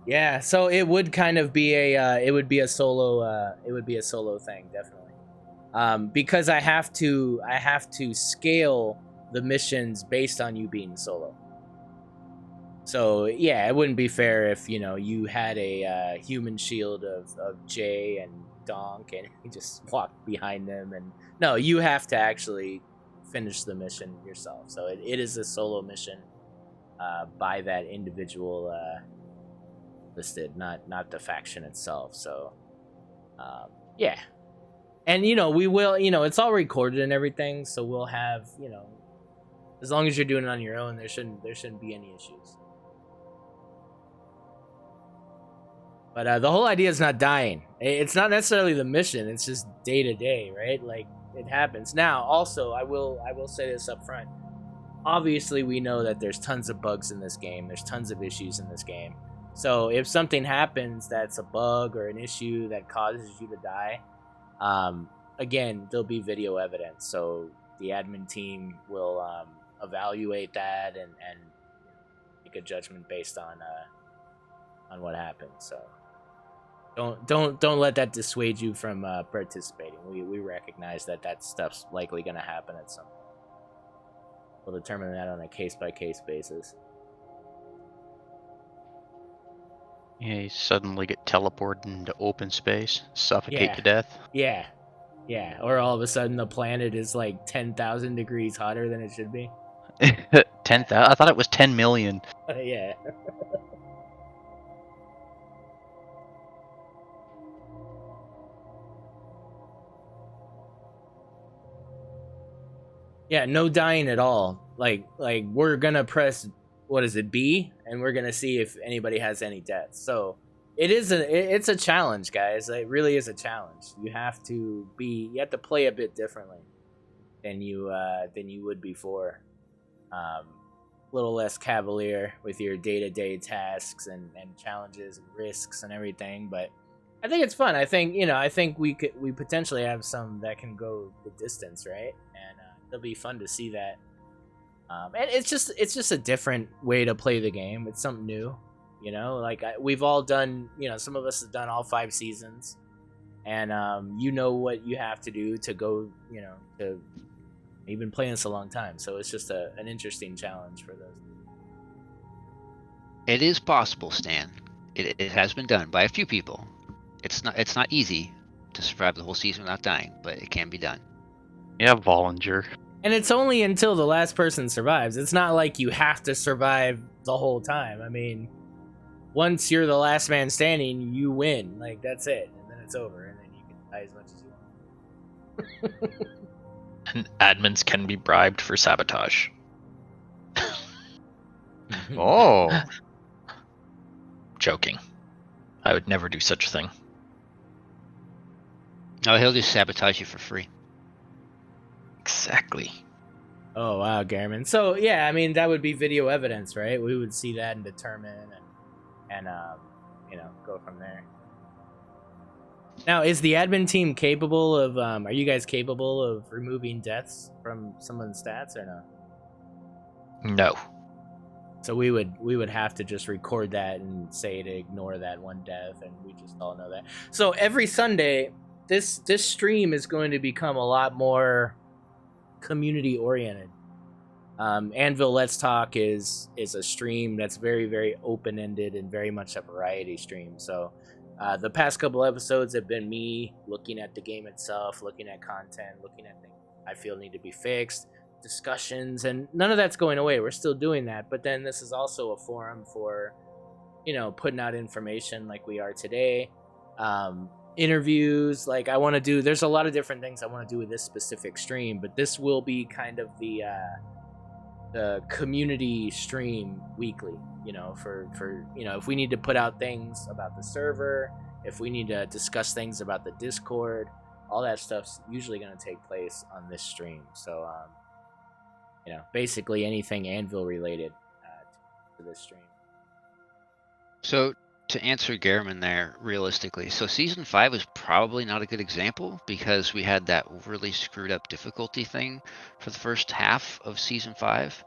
Yeah, so it would kind of be a solo thing, definitely. Because I have to scale the missions based on you being solo. So yeah, it wouldn't be fair if, you know, you had a human shield of Jay and Donk and you just walked behind them, and no, you have to actually finish the mission yourself. So it is a solo mission by that individual listed, not the faction itself. So yeah, and you know, we will, you know, it's all recorded and everything, so we'll have, you know, as long as you're doing it on your own, there shouldn't be any issues. But the whole idea is not dying. It's not necessarily the mission. It's just day to day, right? Like, it happens. Now, also, I will say this up front. Obviously, we know that there's tons of bugs in this game. There's tons of issues in this game. So if something happens that's a bug or an issue that causes you to die, again, there'll be video evidence. So the admin team will evaluate that and make a judgment based on what happened. So don't let that dissuade you from participating. We recognize that stuff's likely going to happen at some point. We'll determine that on a case-by-case basis. Yeah, you suddenly get teleported into open space, suffocate to death. Yeah. Or all of a sudden the planet is like 10,000 degrees hotter than it should be. 10,000? I thought it was 10 million. Yeah. Yeah, no dying at all. Like we're gonna press, what is it, B, and we're gonna see if anybody has any deaths. So it's a challenge, guys. It really is a challenge. You have to play a bit differently than you would before. A little less cavalier with your day-to-day tasks and challenges and risks and everything, but I think it's fun. I think we potentially have some that can go the distance, right? And it'll be fun to see that. And it's just a different way to play the game. It's something new, you know. Like we've all done, you know, some of us have done all 5 seasons, and you know what you have to do to go, you know, to. You've been playing this a long time, so it's just an interesting challenge for those. It is possible, Stan. It has been done by a few people. It's not easy to survive the whole season without dying, but it can be done. Yeah, Vollinger. And it's only until the last person survives. It's not like you have to survive the whole time. I mean, once you're the last man standing, you win. Like, that's it. And then it's over, and then you can die as much as you want. And admins can be bribed for sabotage. Oh. Joking. I would never do such a thing. Oh, he'll just sabotage you for free. Exactly. Oh, wow, Garmin. So, yeah, I mean, that would be video evidence, right? We would see that and determine. And and go from there. Now, is the admin team capable of? Are you guys capable of removing deaths from someone's stats or no? No. So we would have to just record that and say to ignore that one death, and we just all know that. So every Sunday, this stream is going to become a lot more community oriented. Anvil Let's Talk is a stream that's very, very open ended and very much a variety stream. So the past couple episodes have been me looking at the game itself, looking at content, looking at things I feel need to be fixed, discussions, and none of that's going away. We're still doing that, but then this is also a forum for putting out information like we are today. Interviews, like I want to do. There's a lot of different things I want to do with this specific stream, but this will be kind of the community stream weekly. For if we need to put out things about the server, if we need to discuss things about the Discord, all that stuff's usually going to take place on this stream. So basically anything Anvil related to this stream. So to answer Garmin there, realistically, so Season 5 is probably not a good example because we had that really screwed up difficulty thing for the first half of Season 5.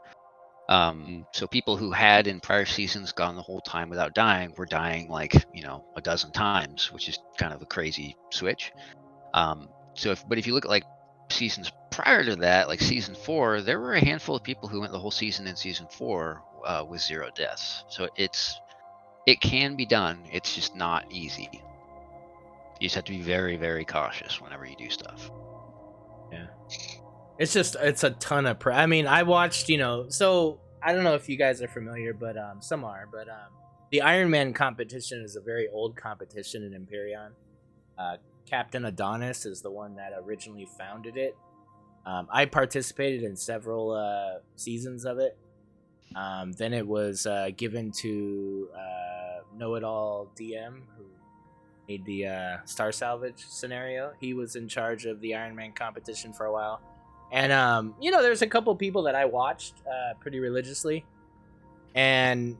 So people who had in prior seasons gone the whole time without dying were dying like, a dozen times, which is kind of a crazy switch. But if you look at like seasons prior to that, like Season 4, there were a handful of people who went the whole season in Season 4 with 0 deaths. So it can be done. It's just not easy. You just have to be very, very cautious whenever you do stuff. Yeah. It's a ton of I mean, I watched, so I don't know if you guys are familiar, but some are, but the Iron Man competition is a very old competition in Imperion. Captain Adonis is the one that originally founded it. I participated in several seasons of it. Then it was given to Know-It-All DM, who made the Star Salvage scenario. He was in charge of the Iron Man competition for a while. And, there's a couple people that I watched pretty religiously. And,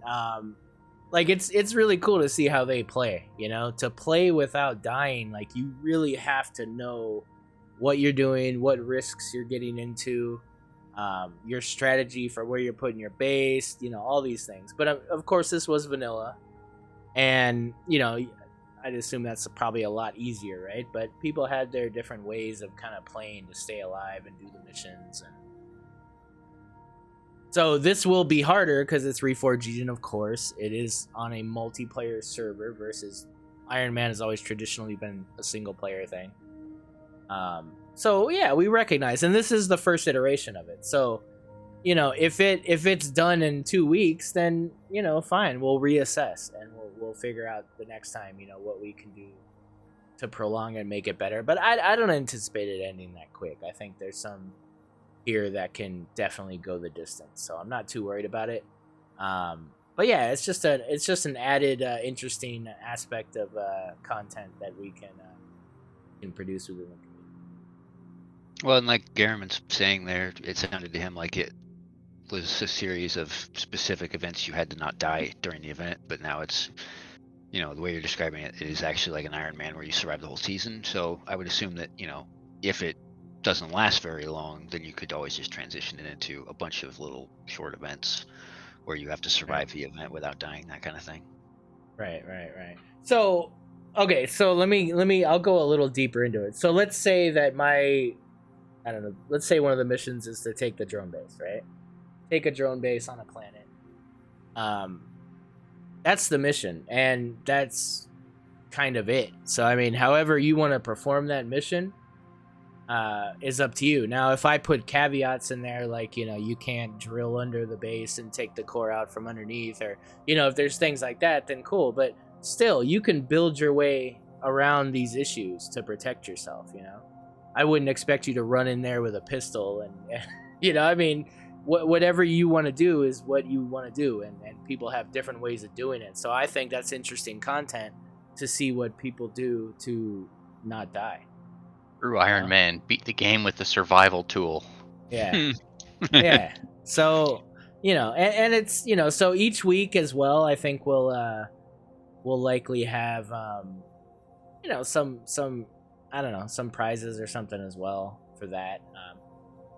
it's really cool to see how they play, to play without dying. Like, you really have to know what you're doing, what risks you're getting into, your strategy for where you're putting your base, all these things. But, of course, this was vanilla. And, I'd assume that's probably a lot easier, right? But people had their different ways of kind of playing to stay alive and do the missions. And so this will be harder because it's Reforged, and of course, it is on a multiplayer server versus Iron Man has always traditionally been a single-player thing. So yeah, we recognize, and this is the first iteration of it. So, if it's done in 2 weeks, then fine, we'll reassess and we'll figure out the next time, what we can do to prolong and make it better. But I don't anticipate it ending that quick. I think there's some here that can definitely go the distance, so I'm not too worried about it. But yeah, it's just an added interesting aspect of content that we can produce within the community. Well, and like Garriman's saying there, it sounded to him like it was a series of specific events you had to not die during the event, but now it's, the way you're describing it, it is actually like an Iron Man where you survive the whole season. So I would assume that, if it doesn't last very long, then you could always just transition it into a bunch of little short events where you have to survive the event without dying, that kind of thing. Right. So, okay, so let me I'll go a little deeper into it. So let's say that let's say one of the missions is to take the drone base, right? Take a drone base on a planet. That's the mission, and that's kind of it. So, I mean, however you want to perform that mission is up to you. Now, if I put caveats in there, like, you can't drill under the base and take the core out from underneath, or, if there's things like that, then cool. But still, you can build your way around these issues to protect yourself, I wouldn't expect you to run in there with a pistol and, I mean, whatever you want to do is what you want to do, and people have different ways of doing it. So I think that's interesting content to see what people do to not die. True Iron Man beat the game with the survival tool. Yeah. Yeah. So, and it's, so each week as well, I think we'll we'll likely have some I don't know, some prizes or something as well for that.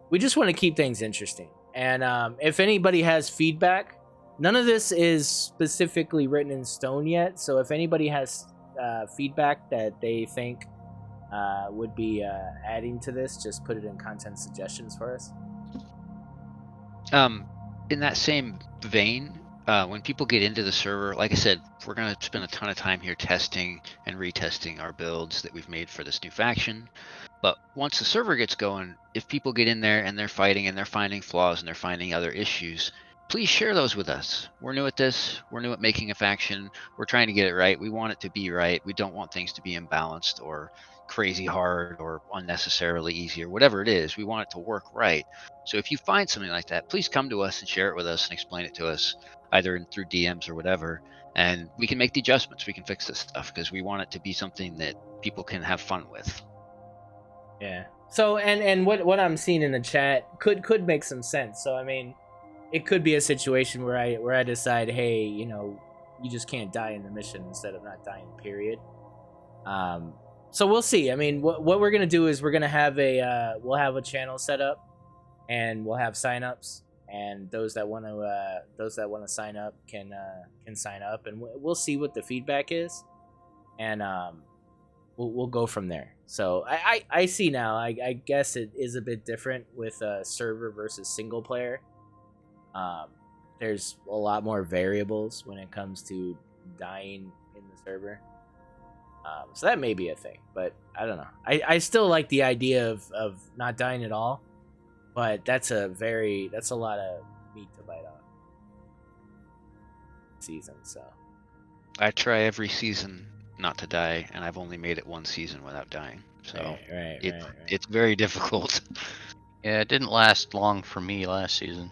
We just want to keep things interesting. And if anybody has feedback, none of this is specifically written in stone yet. So if anybody has feedback that they think would be adding to this, just put it in content suggestions for us. In that same vein, when people get into the server, like I said, we're going to spend a ton of time here testing and retesting our builds that we've made for this new faction. But once the server gets going, if people get in there and they're fighting and they're finding flaws and they're finding other issues, please share those with us. We're new at this. We're new at making a faction. We're trying to get it right. We want it to be right. We don't want things to be imbalanced or crazy hard or unnecessarily easy or whatever it is. We want it to work right. So if you find something like that, please come to us and share it with us and explain it to us, either through DMs or whatever, and we can make the adjustments. We can fix this stuff because we want it to be something that people can have fun with. Yeah. So and what I'm seeing in the chat could make some sense. So I mean, it could be a situation where I decide, hey, you know, you just can't die in the mission instead of not dying, period. So we'll see. I mean, what we're gonna do is we're gonna have we'll have a channel set up, and we'll have signups, and those that want to sign up can sign up, and we'll see what the feedback is, and we'll go from there. So I see now. I guess it is a bit different with server versus single player. There's a lot more variables when it comes to dying in the server. So that may be a thing, but I don't know. I still like the idea of not dying at all, but that's a lot of meat to bite off. Season, so I try every season not to die, and I've only made it one season without dying. So right. It's very difficult. Yeah, it didn't last long for me last season.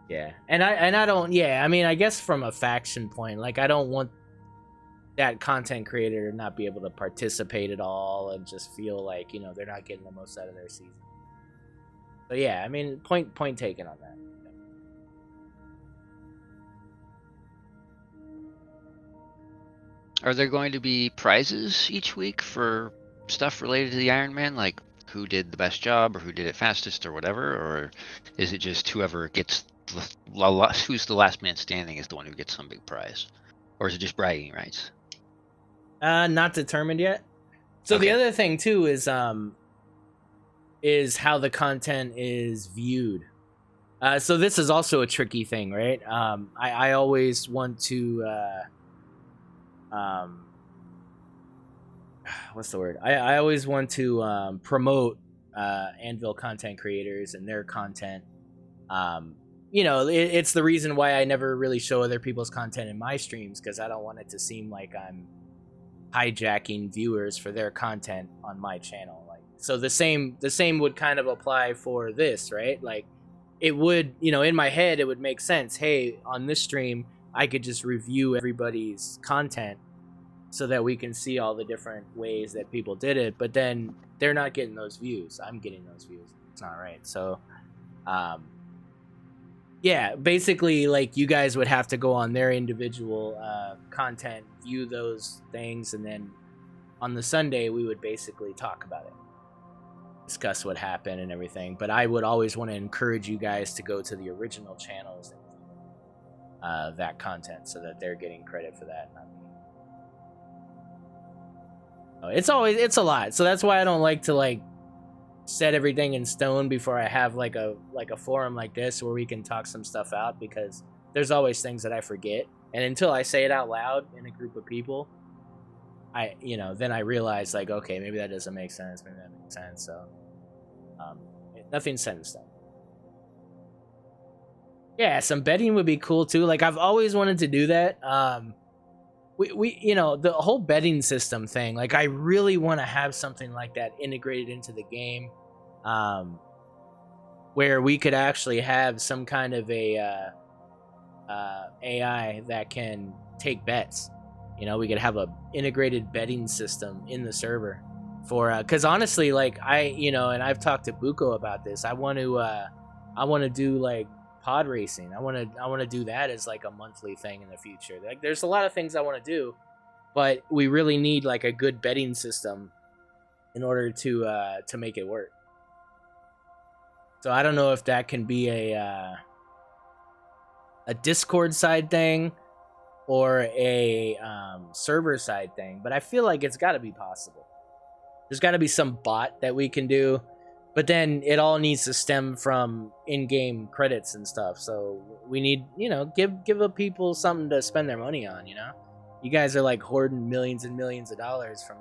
Yeah, and I don't. Yeah, I mean, I guess from a faction point, like I don't want that content creator to not be able to participate at all and just feel like, you know, they're not getting the most out of their season. So yeah, I mean, point taken on that. Are there going to be prizes each week for stuff related to the Iron Man, like who did the best job or who did it fastest or whatever, or is it just whoever gets who's the last man standing is the one who gets some big prize, or is it just bragging rights? Not determined yet. So Okay. the other thing too is how the content is viewed. So this is also a tricky thing, right? I always want to what's the word? I always want to promote Anvil content creators and their content. You know, it's the reason why I never really show other people's content in my streams, because I don't want it to seem like I'm hijacking viewers for their content on my channel. Like, so the same would kind of apply for this, right? Like, it would, you know, in my head it would make sense. Hey, on this stream I could just review everybody's content so that we can see all the different ways that people did it, but then they're not getting those views. I'm getting those views. It's not right. So yeah, basically, like, you guys would have to go on their individual content, view those things, and then on the Sunday we would basically talk about it, discuss what happened and everything. But I would always want to encourage you guys to go to the original channels and that content, so that they're getting credit for that, not me. It's a lot, so that's why I don't like to like set everything in stone before I have like a forum like this where we can talk some stuff out, because there's always things that I forget, and until I say it out loud in a group of people, then I realize, like, okay, maybe that doesn't make sense, maybe that makes sense. So nothing's set in stone. Yeah, some betting would be cool too. Like, I've always wanted to do that. We you know, the whole betting system thing, like, I really want to have something like that integrated into the game, where we could actually have some kind of a AI that can take bets. You know, we could have a integrated betting system in the server for because honestly, like, and I've talked to Buko about this. I want to do like pod racing. I want to do that as like a monthly thing in the future. Like there's a lot of things I want to do, but we really need like a good betting system in order to make it work. So I don't know if that can be a Discord side thing or a server side thing, but I feel like it's got to be possible. There's got to be some bot that we can do, but then it all needs to stem from in-game credits and stuff. So we need, give the people something to spend their money on. You guys are like hoarding millions and millions of dollars from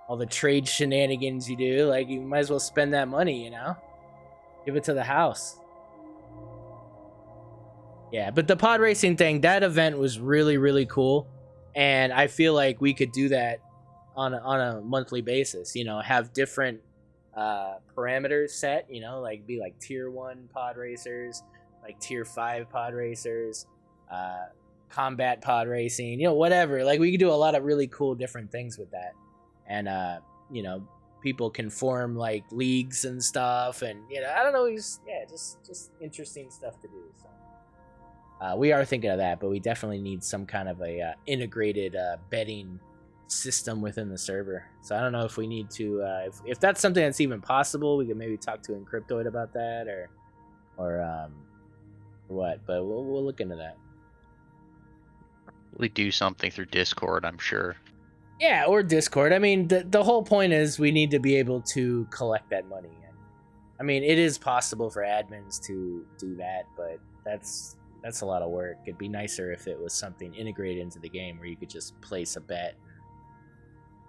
all the trade shenanigans you do. Like you might as well spend that money. Give it to the house. Yeah, but the pod racing thing, that event was really, really cool, and I feel like we could do that on a monthly basis. Have different parameters set. Like be like tier 1 pod racers, like tier 5 pod racers, combat pod racing. Whatever. Like we could do a lot of really cool different things with that, and people can form like leagues and stuff, and I don't know. Just interesting stuff to do. So. We are thinking of that, but we definitely need some kind of a integrated betting system within the server. So I don't know if we need to, if that's something that's even possible, we could maybe talk to Encryptoid about that, or what. But we'll look into that. We do something through Discord, I'm sure. Yeah, or Discord. I mean, the whole point is we need to be able to collect that money. I mean, it is possible for admins to do that, but that's a lot of work. It'd be nicer if it was something integrated into the game where you could just place a bet,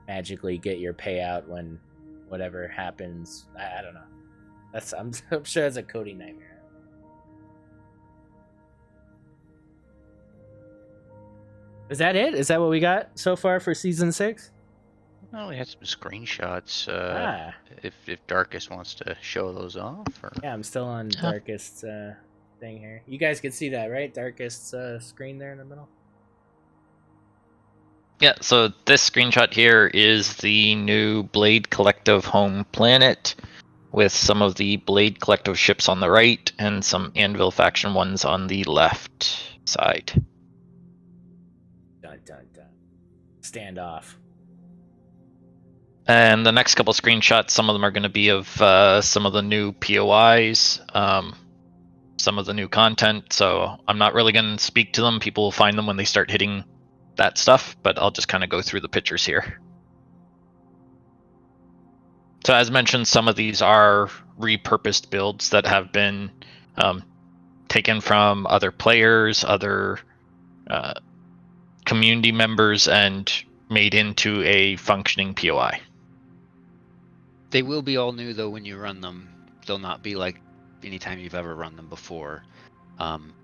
magically get your payout when whatever happens. I don't know. I'm sure that's a coding nightmare. Is that it? Is that what we got so far for season 6? Well, we had some screenshots. If Darkest wants to show those off. Or... Yeah, I'm still on Darkest's thing here. You guys can see that, right? Darkest's screen there in the middle. Yeah, so this screenshot here is the new Blade Collective home planet, with some of the Blade Collective ships on the right and some Anvil faction ones on the left side. Dun dun dun. Standoff. And the next couple screenshots, some of them are going to be of some of the new POIs, some of the new content, so I'm not really going to speak to them. People will find them when they start hitting that stuff, but I'll just kind of go through the pictures here. So as mentioned, some of these are repurposed builds that have been taken from other players, other community members, and made into a functioning POI. They will be all new though when you run them. They'll not be like anytime you've ever run them before.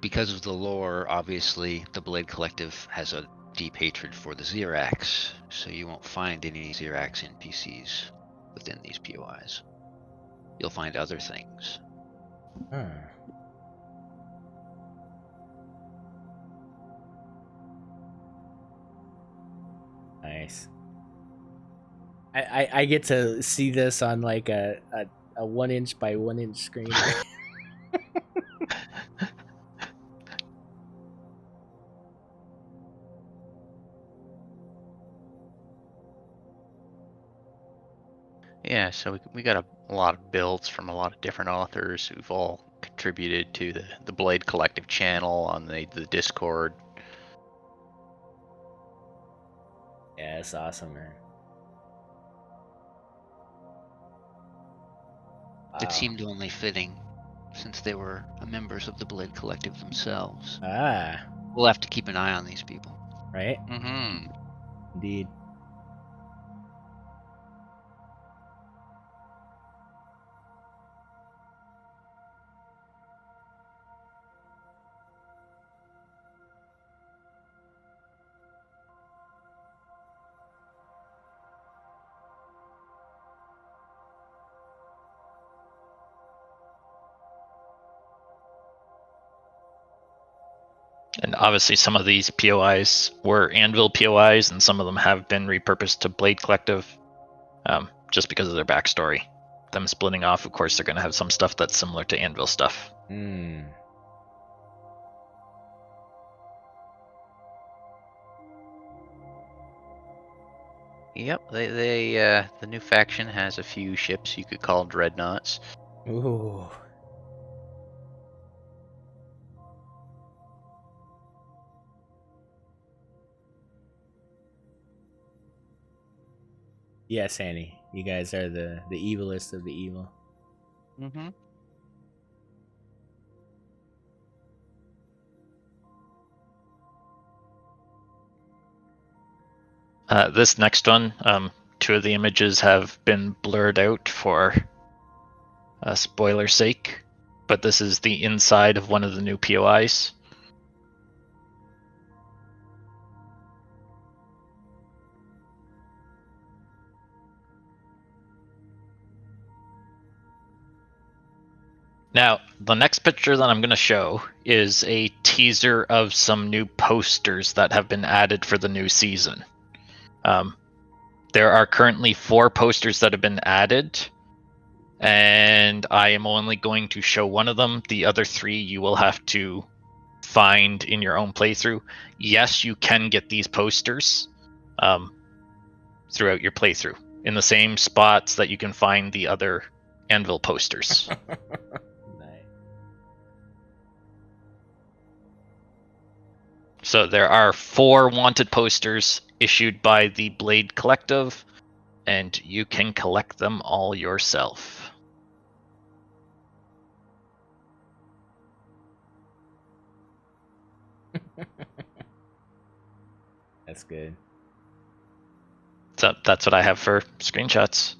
Because of the lore, obviously, the Blade Collective has a deep hatred for the Xerax, so you won't find any Xerax NPCs within these POIs. You'll find other things. Nice. I get to see this on like a 1 inch by 1 inch screen. Yeah, so we got a lot of builds from a lot of different authors who've all contributed to the Blade Collective channel on the Discord. Yeah, it's awesome, man. It seemed only fitting, since they were members of the Blade Collective themselves. We'll have to keep an eye on these people. Right? Mm-hmm. Indeed. And obviously some of these POIs were Anvil POIs, and some of them have been repurposed to Blade Collective, just because of their backstory. them splitting off, of course, they're going to have some stuff that's similar to Anvil stuff. Hmm. Yep, the new faction has a few ships you could call dreadnoughts. Ooh. Yes, Annie. You guys are the evilest of the evil. Mm-hmm. This next one, two of the images have been blurred out for spoiler's sake, but this is the inside of one of the new POIs. Now, the next picture that I'm going to show is a teaser of some new posters that have been added for the new season. There are currently 4 posters that have been added, and I am only going to show one of them. The other 3 you will have to find in your own playthrough. Yes, you can get these posters throughout your playthrough in the same spots that you can find the other Anvil posters. Nice. So there are 4 wanted posters issued by the Blade Collective, and you can collect them all yourself. That's good. So that's what I have for screenshots.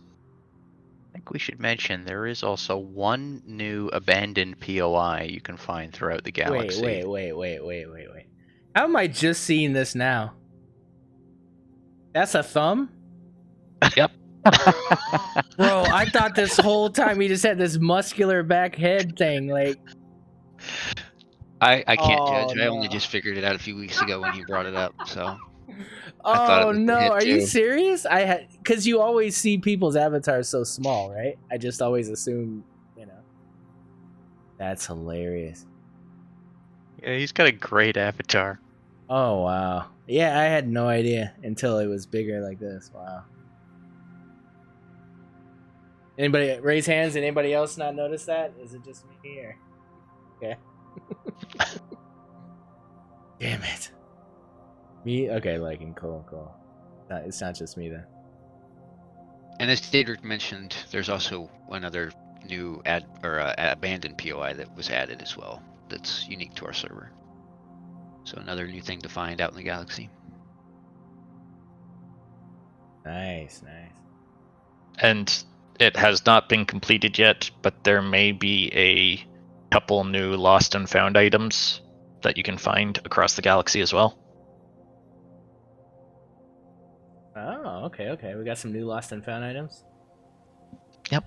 I think we should mention there is also one new abandoned POI you can find throughout the galaxy. Wait. How am I just seeing this now? That's a thumb? Yep. Bro, I thought this whole time he just had this muscular back head thing. Like, I can't Oh, judge. I only no. just figured it out a few weeks ago when you brought it up. So I thought it oh was the no, hit are you too. serious? I had, because you always see people's avatars so small, right? I just always assume, you know. That's hilarious. Yeah, he's got a great avatar. Oh wow. Yeah, I had no idea until it was bigger like this. Wow. Anybody raise hands? Anybody else not notice that? Is it just me here? Okay. Damn it. Me? Okay, liking. Cool. It's not just me then. And as Daedric mentioned, there's also another new abandoned POI that was added as well. That's unique to our server. So another new thing to find out in the galaxy. Nice. And it has not been completed yet, but there may be a couple new lost and found items that you can find across the galaxy as well. Oh, okay. We got some new lost and found items. Yep.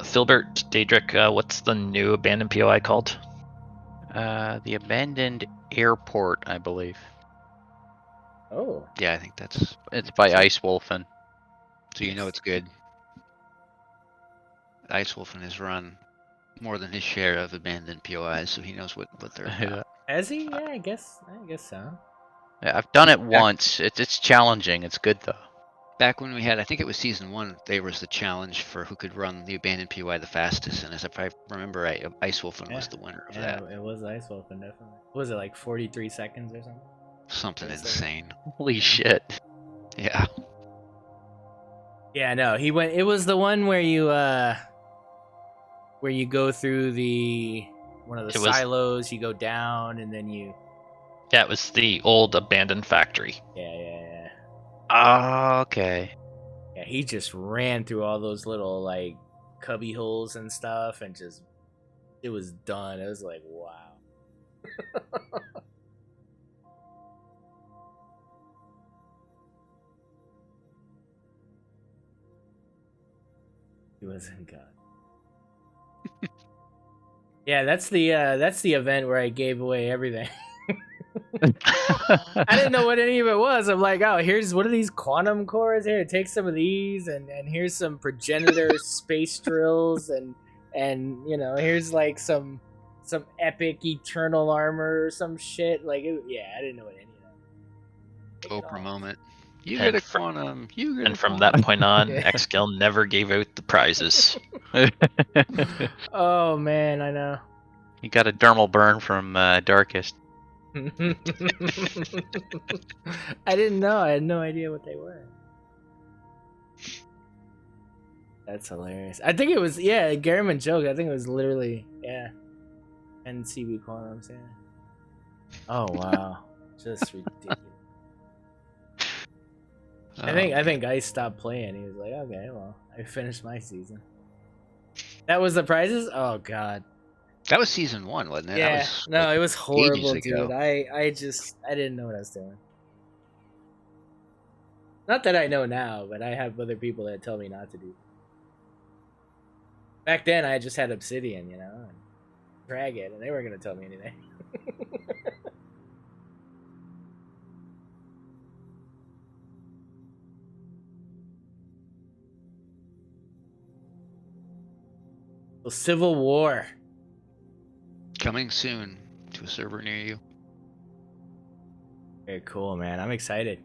Filbert, Daedric, what's the new abandoned POI called? The abandoned airport, I believe. Oh. Yeah, I think that's. It's by Ice Wolfen. So you know it's good. Ice Wolfen has run more than his share of abandoned POIs, so he knows what they're about. Yeah. Has he? Yeah, I guess so. Yeah, I've done it once. It's challenging. It's good though. Back when we had, I think it was season 1, there was the challenge for who could run the abandoned POI the fastest, and as if I remember right, Ice Wolfen was the winner of that. It was Ice Wolfen, definitely. What was it, like 43 seconds or something? Something That's insane. Holy shit. Yeah. Yeah, no, he went. It was the one where you go through one of the silos, you go down, and then you. Yeah, it was the old abandoned factory. Yeah. Oh, okay. Yeah, he just ran through all those little like cubby holes and stuff, and just it was done. It was like, wow. Frozen God. Yeah, that's the event where I gave away everything. I didn't know what any of it was. I'm like, oh, here's what are these quantum cores? Here, take some of these, and here's some progenitor space drills, and you know, here's like some epic eternal armor or some shit. Like, yeah, I didn't know what any of that. Take it Oprah all. moment. You And get a fr- quantum. You get And a from quantum. that point on, Yeah. Xgil never gave out the prizes. Oh man, I know. You got a dermal burn from Darkest. I didn't know. I had no idea what they were. That's hilarious. I think it was Garriman joke. I think it was literally 10 CB quantums. Yeah. Oh wow, just ridiculous. I think Ice stopped playing. He was like, okay, well, I finished my season. That was the prizes. Oh god. That was season 1, wasn't it? Yeah. That was, No, like, it was horrible, ages ago. dude. I didn't know what I was doing. Not that I know now, but I have other people that tell me not to do. Back then, I just had Obsidian, you know, and drag it, and they weren't gonna tell me anything. So, Civil War. Coming soon to a server near you. Very cool, man. I'm excited.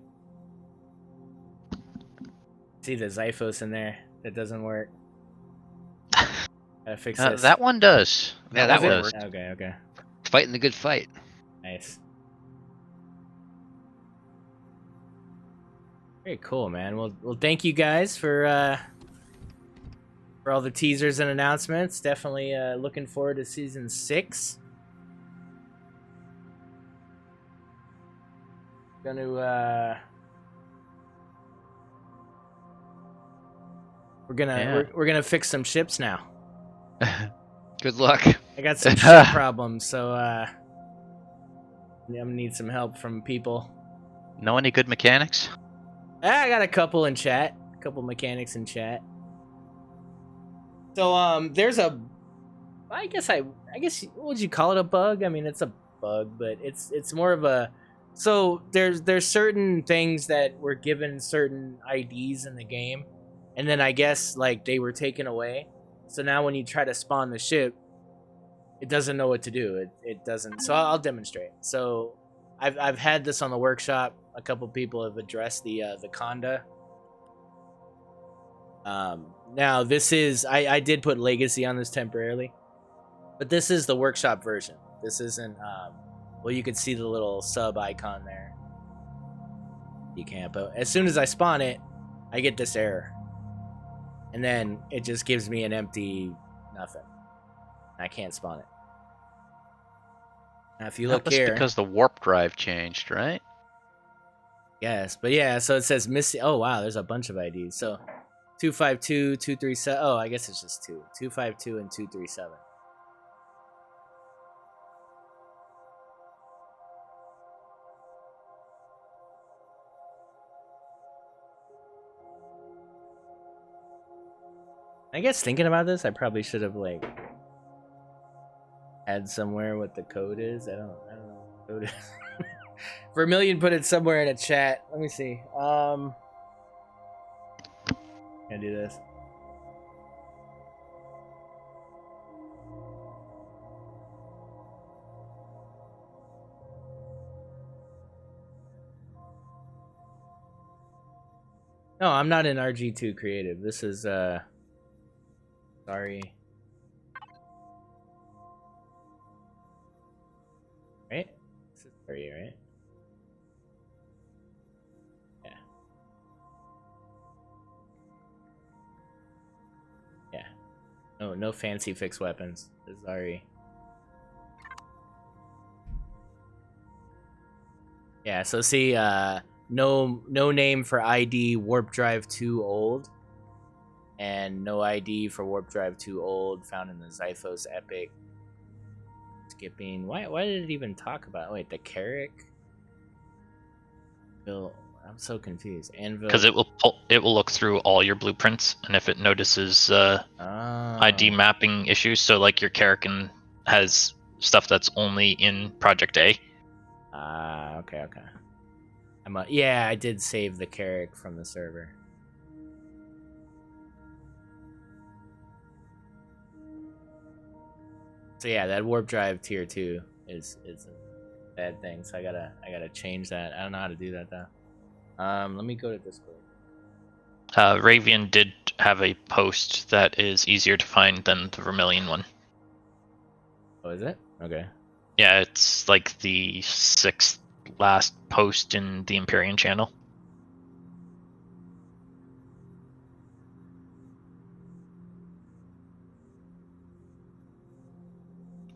See the Xiphos in there. That doesn't work. Gotta fix this. That one does. Yeah, that that one one does. Okay. Fighting the good fight. Nice. Very cool, man. Well, thank you guys for all the teasers and announcements. Definitely looking forward to season 6. We're gonna fix some ships now. Good luck. I got some ship problems, so I'm gonna need some help from people. Know any good mechanics? I got a couple in chat. A couple mechanics in chat. So there's a I guess what would you call it, a bug? I mean, it's a bug, but it's more of a so there's certain things that were given certain IDs in the game, and then I guess like they were taken away. So now when you try to spawn the ship, it doesn't know what to do. It doesn't. So I'll demonstrate. So I've had this on the workshop. A couple people have addressed the conda. Now this is I did put legacy on this temporarily, but this is the workshop version. This isn't well, you can see the little sub icon there. You can't, but as soon as I spawn it, I get this error, and then it just gives me an empty nothing. I can't spawn it. Now if you look that was here, because the warp drive changed, right? yes, but yeah, so it says missing. Oh wow, there's a bunch of IDs. So 252, 237. Oh, I guess it's just 252 and 237. I guess thinking about this, I probably should have like had somewhere what the code is. I don't know what the code is. Vermilion put it somewhere in a chat. Let me see. Can I do this? No, I'm not in RG2 creative. This is sorry. Right? This is sorry, right? Yeah. Yeah. No fancy fixed weapons. This is Zari. Yeah, so see, no name for ID warp drive 2 old, and no ID for warp drive 2 old found in the Xiphos epic. Skipping. Why did it even talk about? Wait, the Carrick. Bill. I'm so confused. Anvil. Because it will look through all your blueprints, and if it notices ID mapping issues, so like your Karakin has stuff that's only in Project A. Okay. Yeah, I did save the Carrick from the server. So yeah, that warp drive tier 2 is a bad thing. So I gotta change that. I don't know how to do that though. Let me go to Discord. Ravian did have a post that is easier to find than the Vermilion one. Oh, is it? Okay. Yeah, it's like the 6th last post in the Empyrean channel.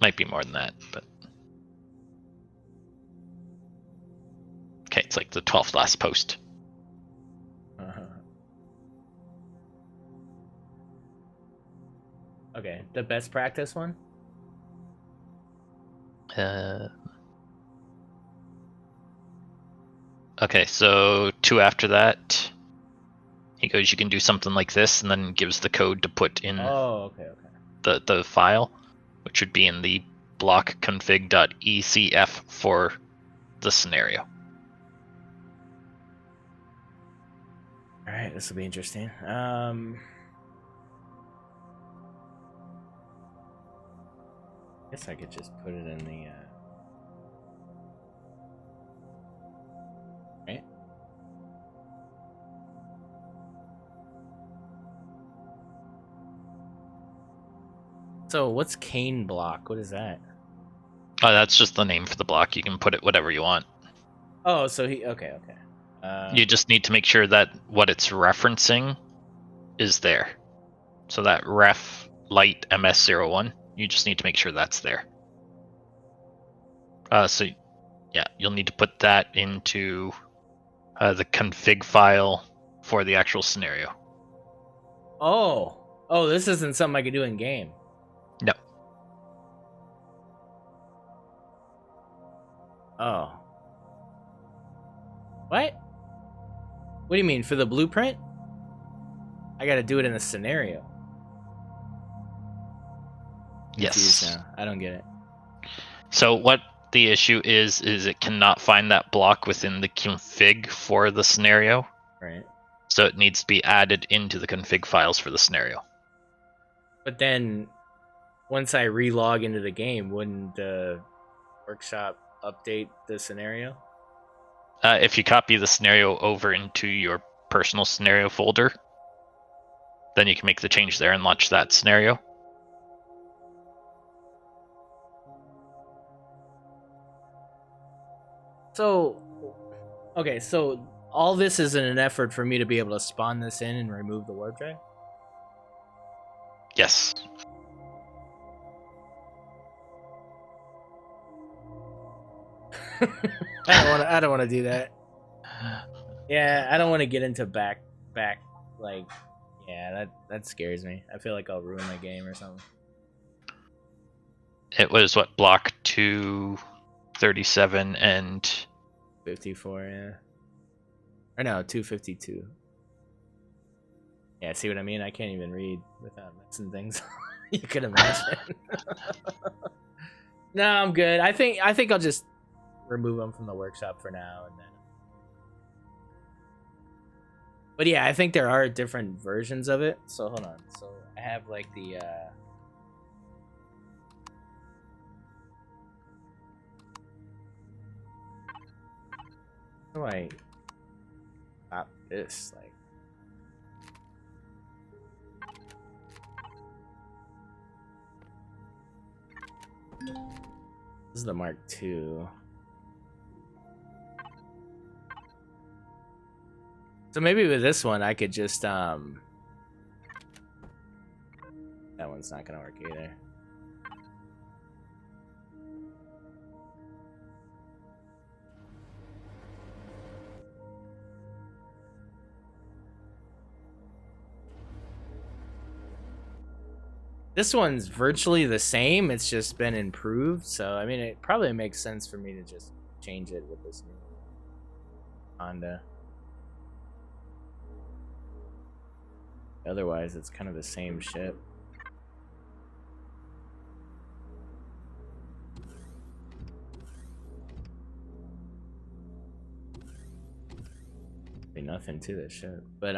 Might be more than that, but okay, it's like the 12th last post. Okay, the best practice one? Okay, so 2 after that, he goes, you can do something like this, and then gives the code to put in Okay. the file, which would be in the block config.ecf for the scenario. All right, this will be interesting. Guess I could just put it in the right. So what's Cane block? What is that? Oh, that's just the name for the block. You can put it whatever you want. Oh, so he okay. You just need to make sure that what it's referencing is there. So that ref light ms01, you just need to make sure that's there. So yeah, you'll need to put that into the config file for the actual scenario. Oh, this isn't something I could do in game. No. Oh. What? What do you mean, for the blueprint? I gotta do it in a scenario. Confused Yes. now. I don't get it. So what the issue is it cannot find that block within the config for the scenario. Right. So it needs to be added into the config files for the scenario. But then, once I relog into the game, wouldn't the workshop update the scenario? If you copy the scenario over into your personal scenario folder, then you can make the change there and launch that scenario. So, okay, so all this is in an effort for me to be able to spawn this in and remove the warp drive? Yes. I don't want to do that. Yeah, I don't want to get into back like yeah, that scares me. I feel like I'll ruin my game or something. It was what, block 237 and 54, yeah. Or no, 252. Yeah, see what I mean? I can't even read without mixing things. You can imagine. No, I'm good. I think I'll just remove them from the workshop for now and then. But yeah, I think there are different versions of it. So hold on. So I have like the how do I stop this? Like this is the Mark II. So maybe with this one I could just that one's not gonna work either. This one's virtually the same, it's just been improved, so I mean it probably makes sense for me to just change it with this new Honda. Otherwise, it's kind of the same ship. Be nothing to this ship, but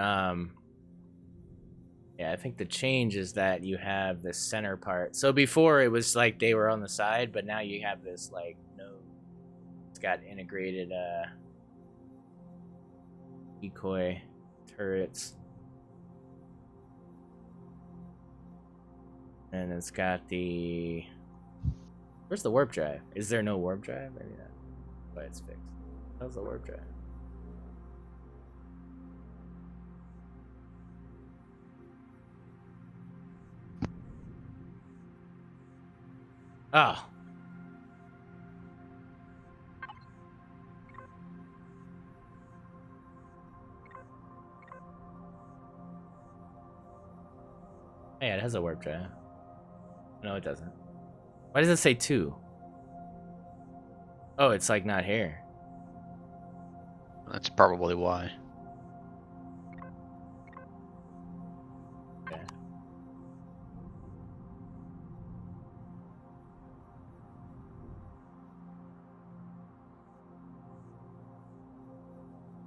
yeah, I think the change is that you have this center part. So before it was like they were on the side, but now you have this like node. It's got integrated decoy turrets. And it's got the... Where's the warp drive? Is there no warp drive? Maybe not. But it's fixed. How's the warp drive? Oh. Yeah, it has a warp drive. No, it doesn't. Why does it say 2? Oh, it's like not here. That's probably why. Okay.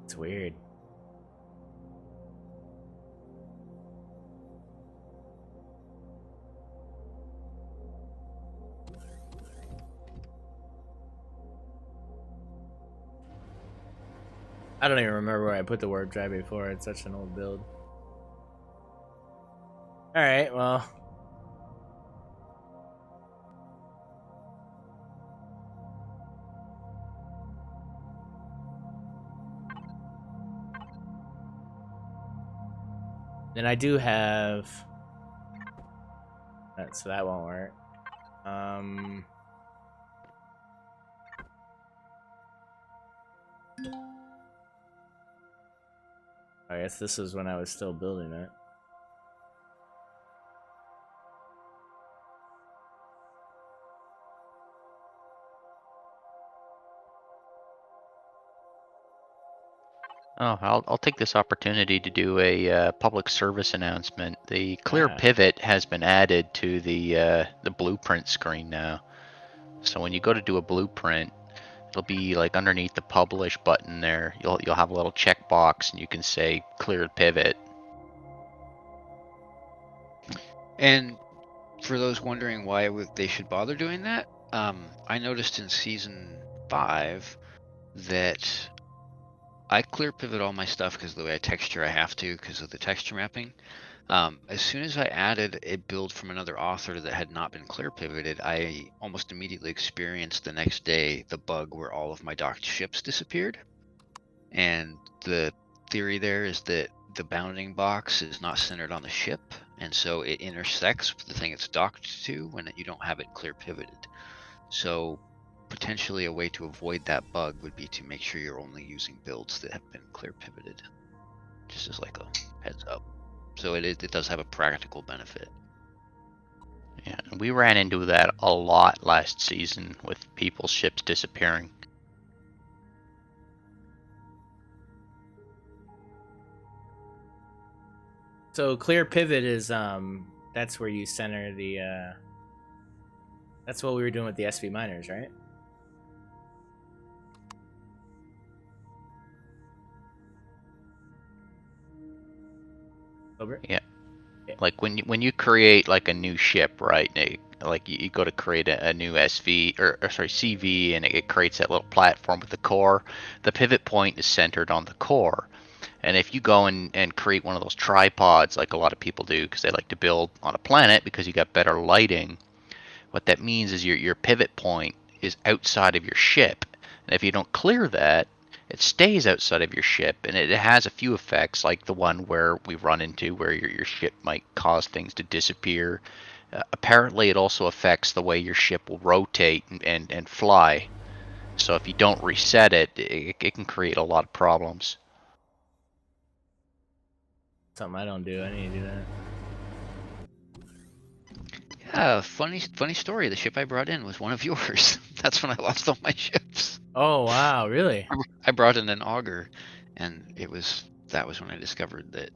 It's weird. I don't even remember where I put the warp drive before. It's such an old build. Alright, well. Then I do have... so that won't work. I guess this is when I was still building it. Oh, I'll take this opportunity to do a public service announcement. The clear Yeah. pivot has been added to the blueprint screen now. So when you go to do a blueprint, it'll be like underneath the publish button there. You'll have a little checkbox and you can say cleared pivot. And for those wondering why they should bother doing that, I noticed in season 5 that I clear pivot all my stuff because of the way I texture I have to because of the texture mapping. As soon as I added a build from another author that had not been clear pivoted, I almost immediately experienced the next day the bug where all of my docked ships disappeared. And the theory there is that the bounding box is not centered on the ship, and so it intersects with the thing it's docked to when you don't have it clear pivoted. So potentially a way to avoid that bug would be to make sure you're only using builds that have been clear pivoted, just as like a heads up. So it does have a practical benefit. Yeah, we ran into that a lot last season with people's ships disappearing. So clear pivot is that's where you center the that's what we were doing with the SV miners, right? Over? Yeah. Like when you create like a new ship, right? Like you go to create a new SV or sorry CV, and it creates that little platform with the core. The pivot point is centered on the core. And if you go and create one of those tripods, like a lot of people do, because they like to build on a planet because you got better lighting, what that means is your pivot point is outside of your ship. And if you don't clear that, it stays outside of your ship, and it has a few effects, like the one where we run into where your ship might cause things to disappear. Apparently, it also affects the way your ship will rotate and fly. So if you don't reset it, it can create a lot of problems. Something I don't do. I need to do that. Yeah, funny story. The ship I brought in was one of yours. That's when I lost all my ships. Oh wow, really? I brought in an auger, and that was when I discovered that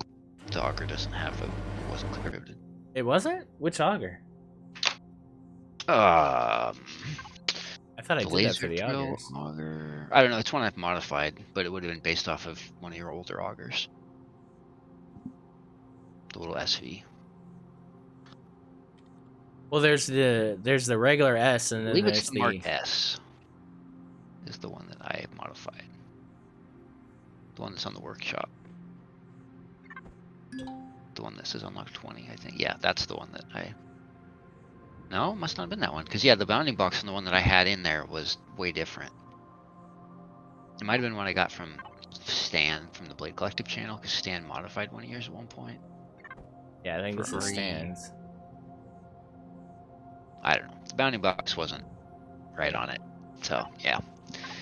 The auger doesn't have it wasn't clear pivoted. It wasn't? Which auger? Um, I thought I the did that laser for the drill augers. auger. I don't know. It's one I've modified, but it would have been based off of one of your older augers. The little SV. Well, there's the regular S, I and then believe it's there's the Mark S. Is the one that I modified. The one that's on the workshop. The one that says unlock 20, I think. Yeah, that's the one that I... No, it must not have been that one. Because, yeah, the bounding box and the one that I had in there was way different. It might have been one I got from Stan from the Blade Collective channel, because Stan modified one of yours at one point. Yeah, I think this is Ferrari. Stan's. I don't know. The bounding box wasn't right on it. So, yeah.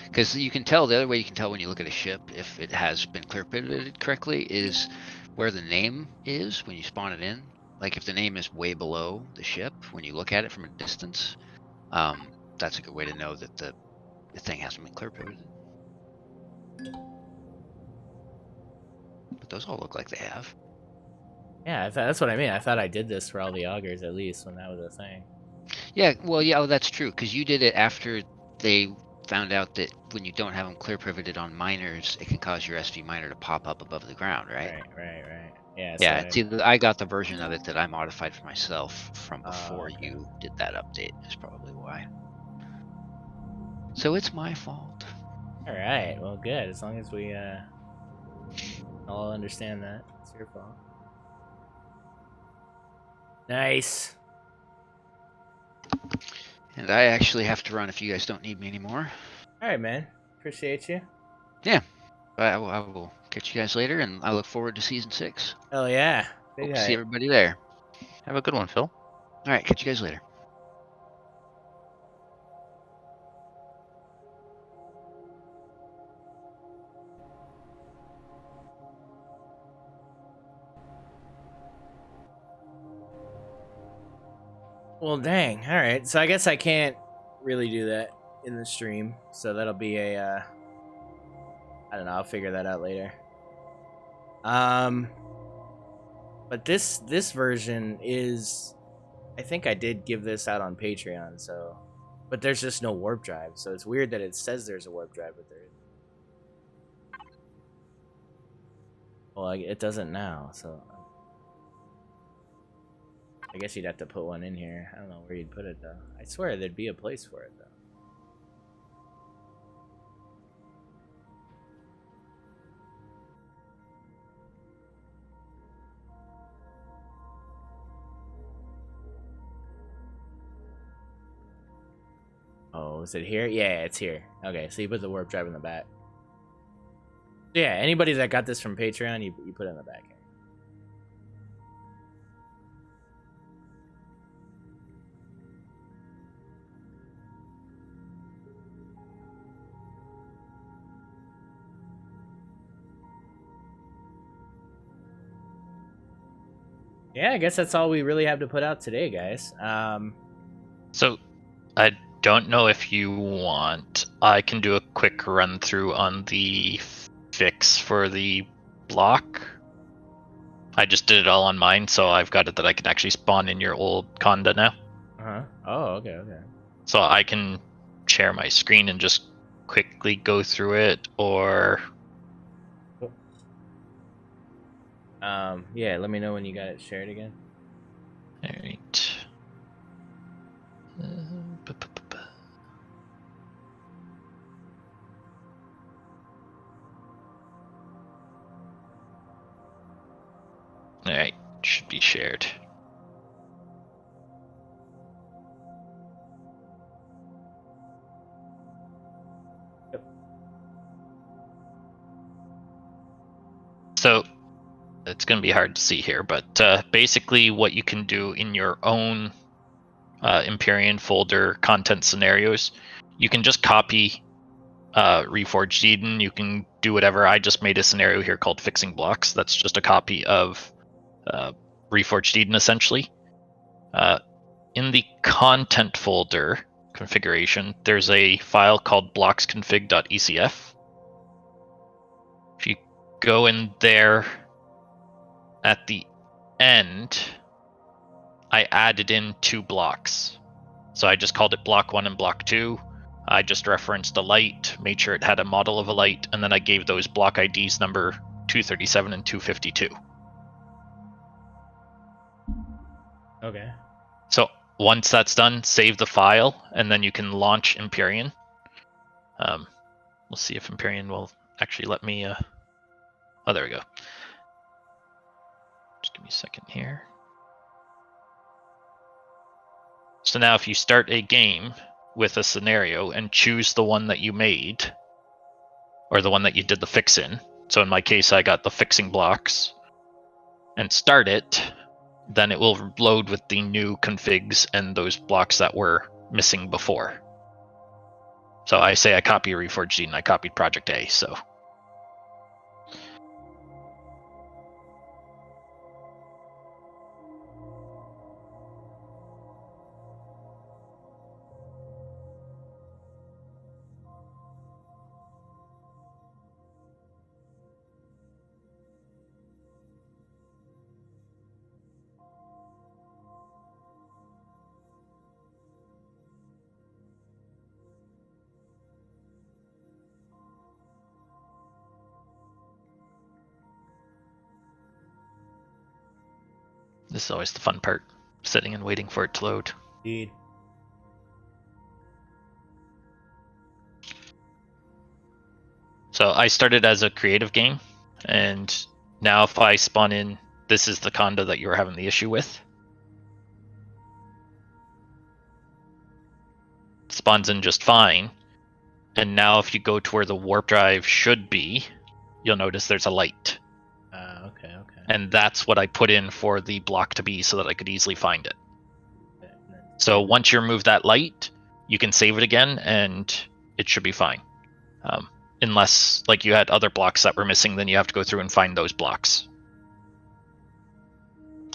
Because you can tell, the other way you can tell when you look at a ship if it has been clear pivoted correctly is where the name is when you spawn it in. Like if the name is way below the ship when you look at it from a distance, that's a good way to know that the thing hasn't been clear pivoted. But those all look like they have. Yeah, that's what I mean. I thought I did this for all the augers at least when that was a thing. Yeah, well, yeah, that's true, because you did it after they found out that when you don't have them clear pivoted on miners, it can cause your SV miner to pop up above the ground, right? Right. Yeah. Yeah, So see, I got the version of it that I modified for myself from before okay. you did that update, is probably why. So it's my fault. All right. Well, good. As long as we all understand that it's your fault. Nice. And I actually have to run if you guys don't need me anymore. All right, man. Appreciate you. I will catch you guys later, and I look forward to season 6. Hell yeah. Big Hope to see hype. everybody there. Have a good one, Phil. All right, catch you guys later. Well, dang. All right. So I guess I can't really do that in the stream. So that'll be a I don't know. I'll figure that out later. But this version is, I think I did give this out on Patreon. So, but there's just no warp drive. So it's weird that it says there's a warp drive, but there isn't. Well, it doesn't now. So I guess you'd have to put one in here. I don't know where you'd put it though. I swear there'd be a place for it though. Oh, is it here? Yeah, it's here. Okay, so you put the warp drive in the back. Yeah, anybody that got this from Patreon, you put it in the back here. Yeah, I guess that's all we really have to put out today, guys. So, I don't know if you want. I can do a quick run through on the fix for the block. I just did it all on mine, so I've got it that I can actually spawn in your old conda now. Uh-huh. Oh, okay. So I can share my screen and just quickly go through it, or yeah, let me know when you got it shared again. alright. Alright, should be shared. Yep. So it's going to be hard to see here, but basically what you can do in your own Empyrean folder content scenarios, you can just copy Reforged Eden. You can do whatever. I just made a scenario here called Fixing Blocks. That's just a copy of Reforged Eden, essentially. In the content folder configuration, there's a file called blocksconfig.ecf. If you go in there, at the end, I added in 2 blocks. So I just called it block 1 and block 2. I just referenced a light, made sure it had a model of a light, and then I gave those block IDs number 237 and 252. Okay. So once that's done, save the file, and then you can launch Empyrean. We'll see if Empyrean will actually let me... Oh, there we go. Just give me a second here. So now if you start a game with a scenario and choose the one that you made, or the one that you did the fix in, so in my case I got the fixing blocks, and start it, then it will load with the new configs and those blocks that were missing before. So I say I copy Reforged D and I copied Project A, so... This is always the fun part, sitting and waiting for it to load. Indeed. So I started as a creative game, and now if I spawn in, this is the condo that you were having the issue with. It spawns in just fine. And now if you go to where the warp drive should be, you'll notice there's a light. Okay. And that's what I put in for the block to be so that I could easily find it. So once you remove that light, you can save it again and it should be fine. Unless like you had other blocks that were missing, then you have to go through and find those blocks.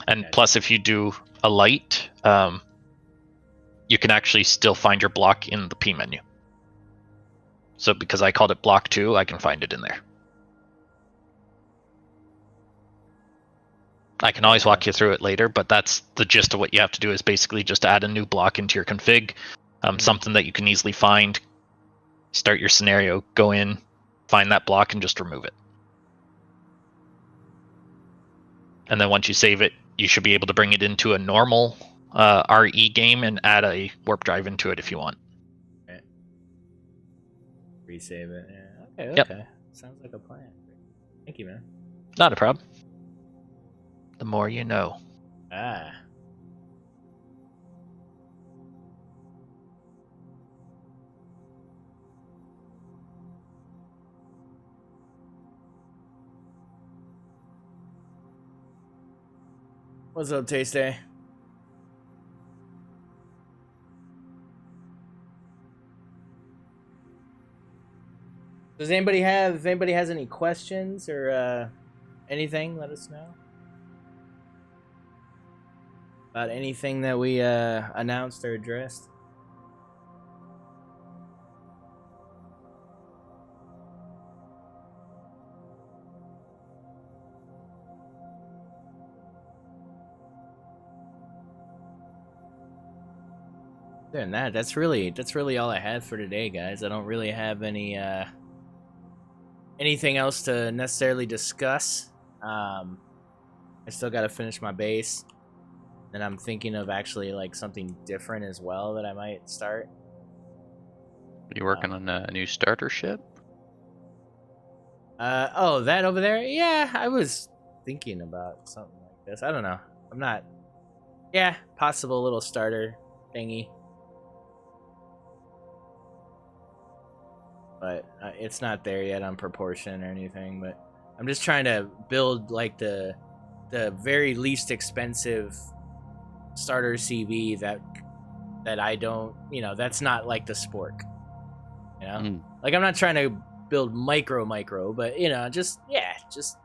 And plus if you do a light, you can actually still find your block in the P menu. So because I called it block 2, I can find it in there. I can always walk you through it later, but that's the gist of what you have to do is basically just add a new block into your config, something that you can easily find, start your scenario, go in, find that block, and just remove it. And then once you save it, you should be able to bring it into a normal RE game and add a warp drive into it if you want. Okay. Resave it. Yeah. Okay. Yep. Sounds like a plan. Thank you, man. Not a problem. The more you know. Ah. What's up, Taste Day? Does anybody have? If anybody has any questions or anything, let us know about anything that we announced or addressed. Other than that, that's really all I had for today, guys. I don't really have any anything else to necessarily discuss. I still got to finish my base, and I'm thinking of actually like something different as well that I might start. You working on a new starter ship? Oh, that over there? Yeah, I was thinking about something like this. I don't know. I'm not. Yeah, possible little starter thingy. But it's not there yet on proportion or anything. But I'm just trying to build like the very least expensive starter CV that I don't, that's not like the spork. Like I'm not trying to build micro, but just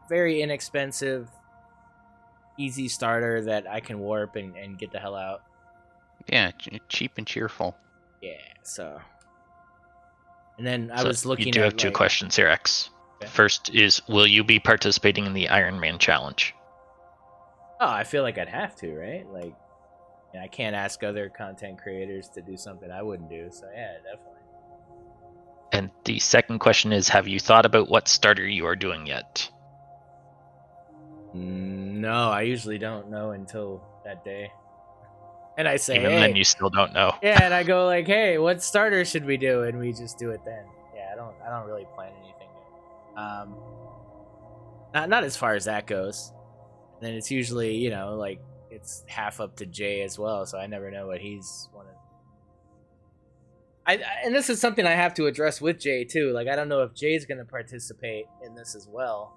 very inexpensive, easy starter that I can warp and get the hell out. Yeah, cheap and cheerful. Yeah, so. And then I was looking at... You do have two questions here, X. Okay. First is, will you be participating in the Iron Man Challenge? Oh, I feel like I'd have to, right? Like, I can't ask other content creators to do something I wouldn't do. So yeah, definitely. And the second question is, have you thought about what starter you are doing yet? No, I usually don't know until that day. And I say, Even hey, then, you still don't know. yeah, and I go like, hey, what starter should we do? And we just do it then. Yeah, I don't really plan anything. Not as far as that goes. And then it's usually, like it's half up to Jay as well, so I never know what he's wanted. And this is something I have to address with Jay too. Like, I don't know if Jay's going to participate in this as well.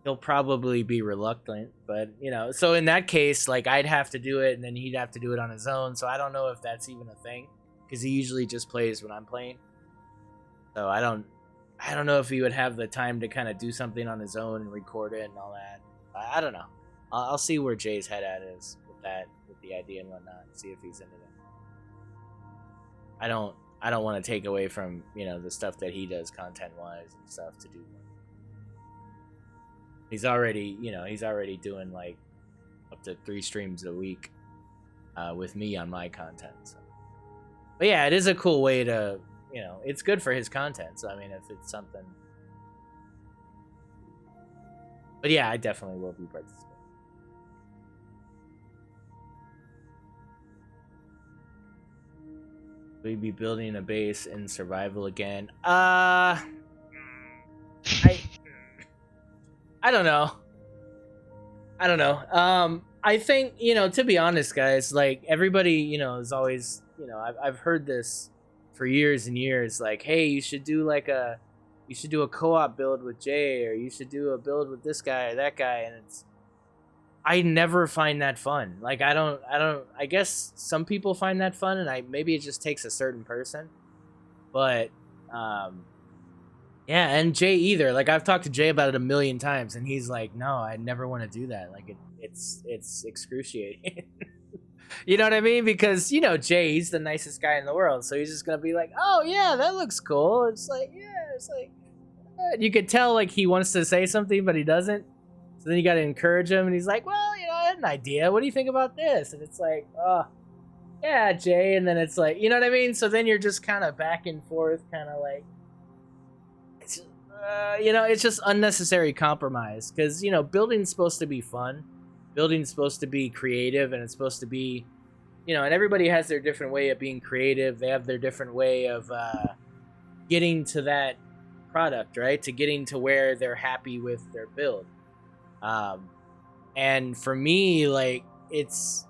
He'll probably be reluctant, but so in that case, like, I'd have to do it, and then he'd have to do it on his own. So I don't know if that's even a thing, because he usually just plays when I'm playing. So I don't know if he would have the time to kind of do something on his own and record it and all that. I don't know. I'll see where Jay's head at is with that, with the idea and whatnot. See if he's into it. I don't want to take away from the stuff that he does content wise and stuff to do. He's already doing like up to 3 streams a week with me on my content. So. But yeah, it is a cool way to it's good for his content. So I mean, if it's something. But yeah, I definitely will be participating. We'd be building a base in survival again. I don't know. I think, to be honest, guys, like, everybody, is always, I've heard this for years and years, like, hey, you should do a co-op build with Jay, or you should do a build with this guy or that guy, and I never find that fun. Like, I guess some people find that fun, and maybe it just takes a certain person. But, yeah, and Jay either. Like, I've talked to Jay about it a million times, and he's like, no, I never want to do that. Like, it's excruciating. You know what I mean? Because, Jay, he's the nicest guy in the world, so he's just going to be like, oh, yeah, that looks cool. It's like, you could tell, like, he wants to say something, but he doesn't. So then you got to encourage him, and he's like, well, I had an idea. What do you think about this? And it's like, oh, yeah, Jay. And then it's like, you know what I mean? So then you're just kind of back and forth, kind of like, it's just unnecessary compromise. Because, building's supposed to be fun. Building's supposed to be creative, and it's supposed to be, and everybody has their different way of being creative. They have their different way of getting to that product, right? To getting to where they're happy with their build. And for me, like, it's,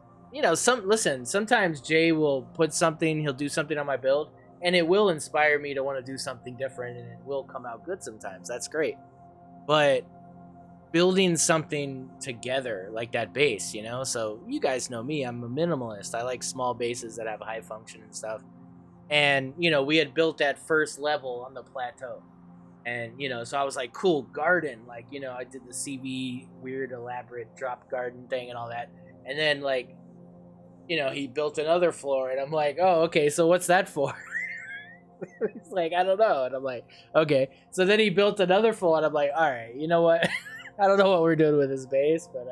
sometimes Jay will put something, he'll do something on my build, and it will inspire me to want to do something different, and it will come out good sometimes. That's great. But building something together, like that base, so you guys know me, I'm a minimalist. I like small bases that have high function and stuff. And, we had built that first level on the plateau. And, so I was like, cool, garden. Like, I did the CV weird, elaborate drop garden thing and all that. And then, like, he built another floor. And I'm like, oh, okay, so what's that for? He's like, I don't know. And I'm like, okay. So then he built another floor. And I'm like, all right, you know what? I don't know what we're doing with his base. But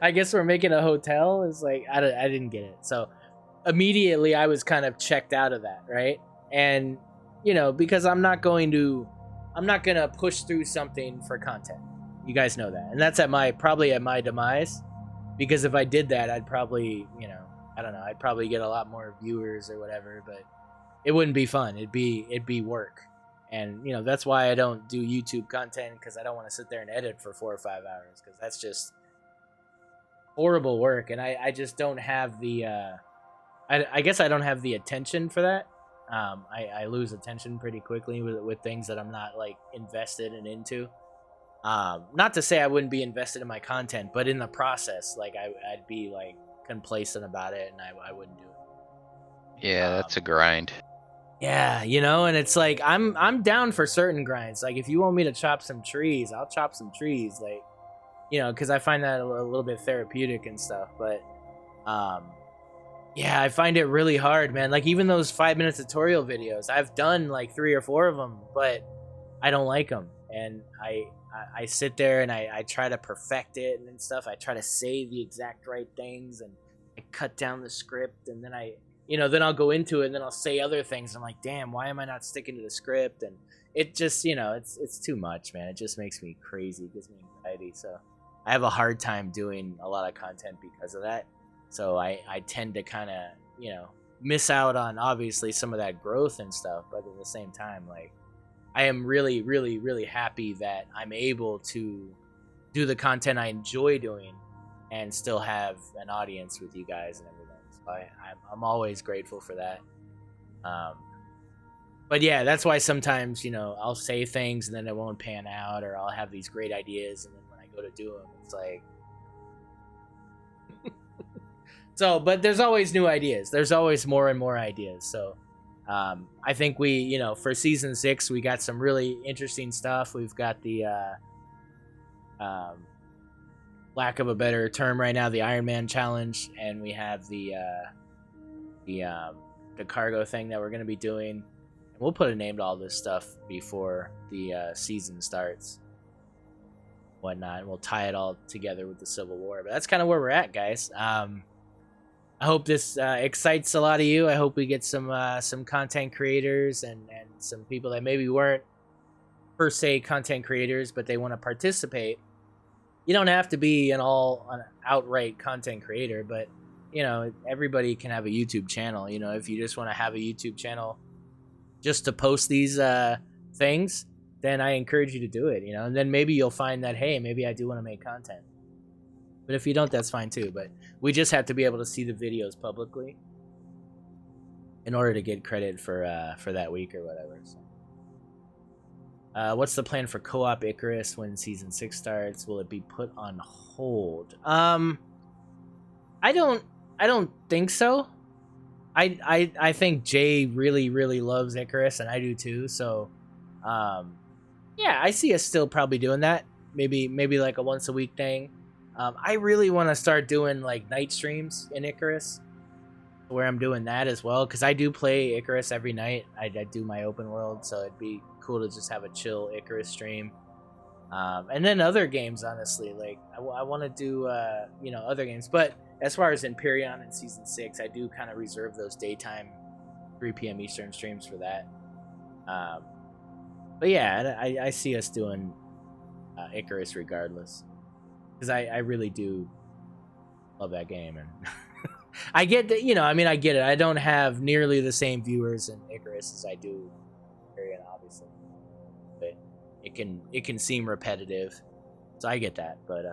I guess we're making a hotel. It's like, I didn't get it. So immediately I was kind of checked out of that, right? And because I'm not gonna push through something for content. You guys know that, and that's probably at my demise. Because if I did that, I'd probably, I don't know, I'd probably get a lot more viewers or whatever, but it wouldn't be fun. It'd be work, and that's why I don't do YouTube content, because I don't want to sit there and edit for 4 or 5 hours, because that's just horrible work, and I just don't have the, I guess I don't have the attention for that. I lose attention pretty quickly with things that I'm not, like, invested and into. Not to say I wouldn't be invested in my content, but in the process, like, I'd be, like, complacent about it, and I wouldn't do it. Yeah, that's a grind. Yeah, and it's like, I'm down for certain grinds. Like, if you want me to chop some trees, I'll chop some trees, like, because I find that a little bit therapeutic and stuff. But yeah, I find it really hard, man. Like, even those 5-minute tutorial videos, I've done like 3 or 4 of them, but I don't like them. And I sit there and I try to perfect it and stuff. I try to say the exact right things and I cut down the script, and then then I'll go into it and then I'll say other things. I'm like, damn, why am I not sticking to the script? And it just, it's too much, man. It just makes me crazy. It gives me anxiety. So I have a hard time doing a lot of content because of that. So I tend to kind of, miss out on obviously some of that growth and stuff. But at the same time, like, I am really, really, really happy that I'm able to do the content I enjoy doing and still have an audience with you guys and everything. So I'm always grateful for that. But yeah, that's why sometimes, I'll say things and then it won't pan out, or I'll have these great ideas and then when I go to do them, it's like... So, but there's always new ideas. There's always more and more ideas. So I think we, for season 6, we got some really interesting stuff. We've got the, lack of a better term right now, the Iron Man challenge, and we have the cargo thing that we're going to be doing. And we'll put a name to all this stuff before the season starts, whatnot. And we'll tie it all together with the Civil War. But that's kind of where we're at, guys. I hope this excites a lot of you. I hope we get some content creators and some people that maybe weren't per se content creators, but they want to participate. You don't have to be an outright content creator, but everybody can have a YouTube channel. If you just want to have a YouTube channel just to post these things, then I encourage you to do it. And then maybe you'll find that, hey, maybe I do want to make content. But if you don't, that's fine too. But we just have to be able to see the videos publicly in order to get credit for that week or whatever. So. What's the plan for co-op Icarus when season 6 starts? Will it be put on hold? I don't think so. I think Jay really, really loves Icarus, and I do too. So, yeah, I see us still probably doing that. Maybe like a once a week thing. I really want to start doing like night streams in Icarus, where I'm doing that as well, because I do play Icarus every night. I do my open world, so it'd be cool to just have a chill Icarus stream. And then other games, honestly, like I want to do other games. But as far as Empyrean in season 6, I do kind of reserve those daytime 3 p.m. Eastern streams for that. But yeah, I see us doing Icarus regardless. Because I really do love that game, and I get that, I get it. I don't have nearly the same viewers in Icarus as I do Empyrean, obviously, but it can seem repetitive, so I get that. But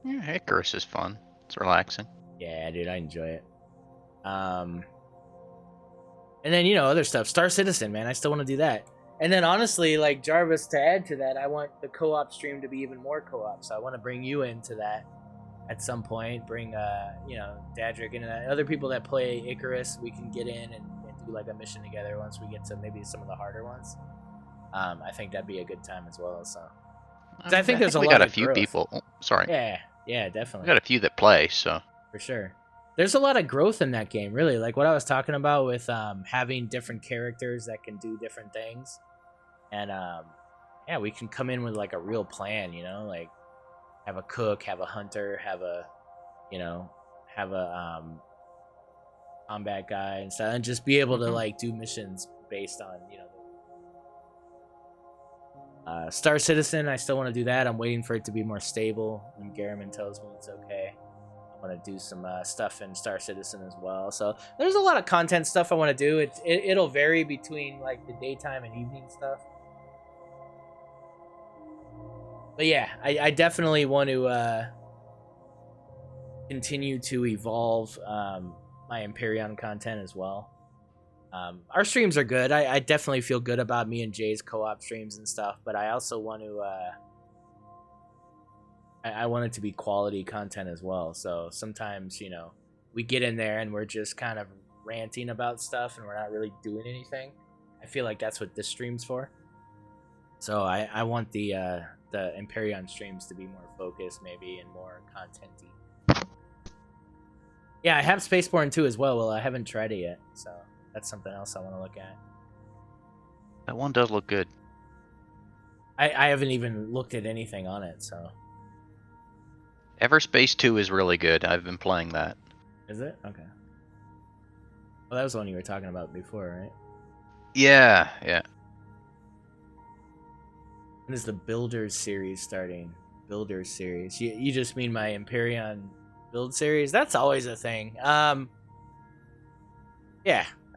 yeah, Icarus is fun. It's relaxing. Yeah, dude, I enjoy it. And then other stuff. Star Citizen, man, I still want to do that. And then honestly, like Jarvis, to add to that, I want the co-op stream to be even more co-op. So I want to bring you into that at some point. Bring Dadrick and other people that play Icarus. We can get in and do like a mission together once we get to maybe some of the harder ones. I think that'd be a good time as well. So I think there's we a lot got a of few growth. people. Oh, sorry. Yeah, definitely. We got a few that play, so For sure. There's a lot of growth in that game, really. Like what I was talking about with having different characters that can do different things. And yeah, we can come in with like a real plan, like have a cook, have a hunter, have a combat guy and stuff, and just be able to like do missions based on Star Citizen. I still want to do that. I'm waiting for it to be more stable, and Garriman tells me it's okay. I want to do some stuff in Star Citizen as well. So there's a lot of content stuff I want to do. It'll vary between like the daytime and evening stuff. But yeah, I definitely want to continue to evolve my Empyrean content as well. Our streams are good. I definitely feel good about me and Jay's co-op streams and stuff, but I also want to I want it to be quality content as well. So sometimes, we get in there and we're just kind of ranting about stuff and we're not really doing anything. I feel like that's what this stream's for. So I want the Empyrean streams to be more focused maybe and more content-y. Yeah, I have Spaceborne 2 as well. Well, I haven't tried it yet, so that's something else I want to look at. That one does look good. I haven't even looked at anything on it, so Everspace 2 is really good. I've been playing that. is it? Okay. Well, that was the one you were talking about before, right? Yeah, yeah. When is the Builders series starting? Builders series. You just mean my Empyrean build series? That's always a thing. Yeah.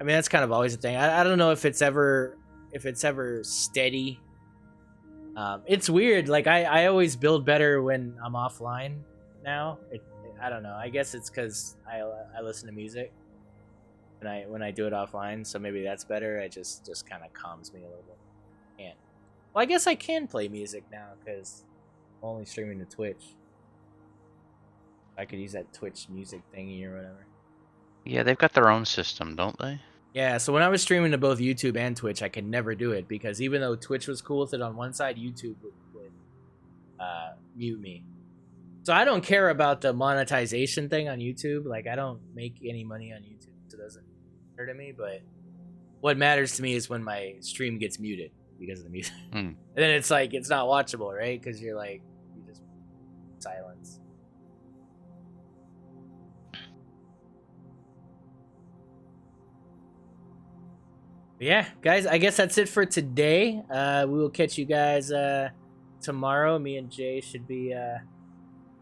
I mean that's kind of always a thing. I don't know if it's ever steady. It's weird. Like I always build better when I'm offline now. I don't know. I guess it's because I listen to music when I do it offline, so maybe that's better. It just kind of calms me a little bit. Can't. Well, I guess I can play music now because I'm only streaming to Twitch. I could use that Twitch music thingy or whatever. Yeah, they've got their own system, don't they? Yeah, so when I was streaming to both YouTube and Twitch, I could never do it because even though Twitch was cool with it on one side, YouTube would mute me. So I don't care about the monetization thing on YouTube. Like I don't make any money on YouTube, so it doesn't matter to me. But what matters to me is when my stream gets muted because of the music. And then it's like it's not watchable, right? Because you're like you just silence. Yeah, guys, I guess that's it for today. We will catch you guys tomorrow. Me and Jay should be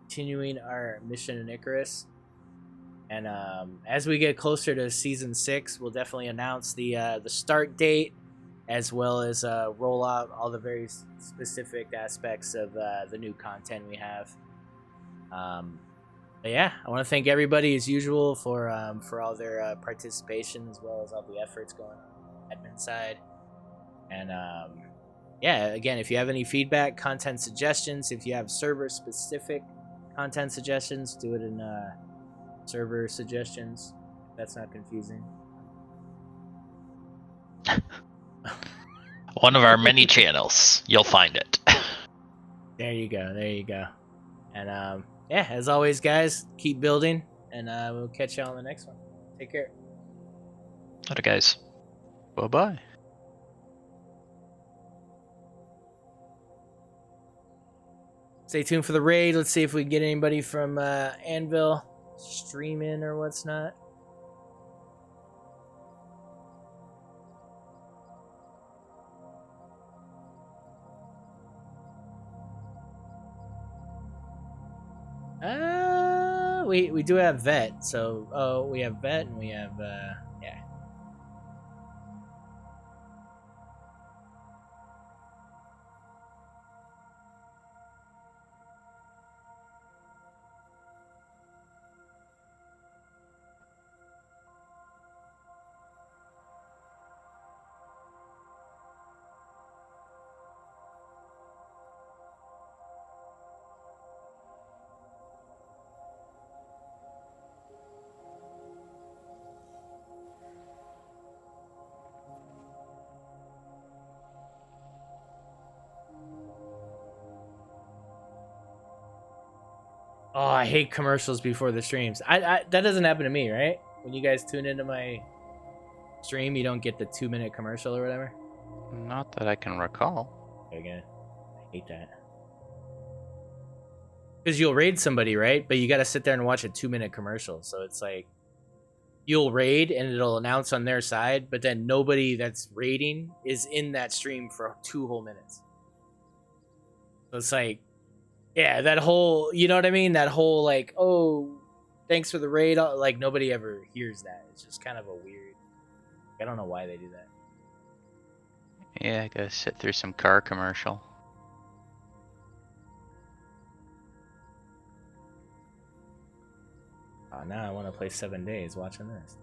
continuing our mission in Icarus. And as we get closer to season 6, we'll definitely announce the start date as well as roll out all the very specific aspects of the new content we have. But yeah, I want to thank everybody as usual for all their participation as well as all the efforts going on admin side. And yeah, again, if you have any feedback, content suggestions, if you have server specific content suggestions, do it in server suggestions. That's not confusing. One of our many channels. You'll find it. There you go. And yeah, as always, guys, keep building, and we'll catch you on the next one. Take care. Later, guys. Bye-bye. Stay tuned for the raid. Let's see if we can get anybody from Anvil streaming or what's not. We do have vet, so we have vet and we have yeah. Oh, I hate commercials before the streams. I that doesn't happen to me, right? When you guys tune into my stream, you don't get the 2-minute commercial or whatever. Not that I can recall. Again, I hate that. Because you'll raid somebody, right? But you got to sit there and watch a 2-minute commercial. So it's like you'll raid and it'll announce on their side, but then nobody that's raiding is in that stream for 2 whole minutes. So it's like, yeah, that whole, you know what I mean? That whole like, oh, thanks for the raid. Like nobody ever hears that. It's just kind of a weird. I don't know why they do that. Yeah, I gotta sit through some car commercial. Oh, now I want to play 7 days watching this.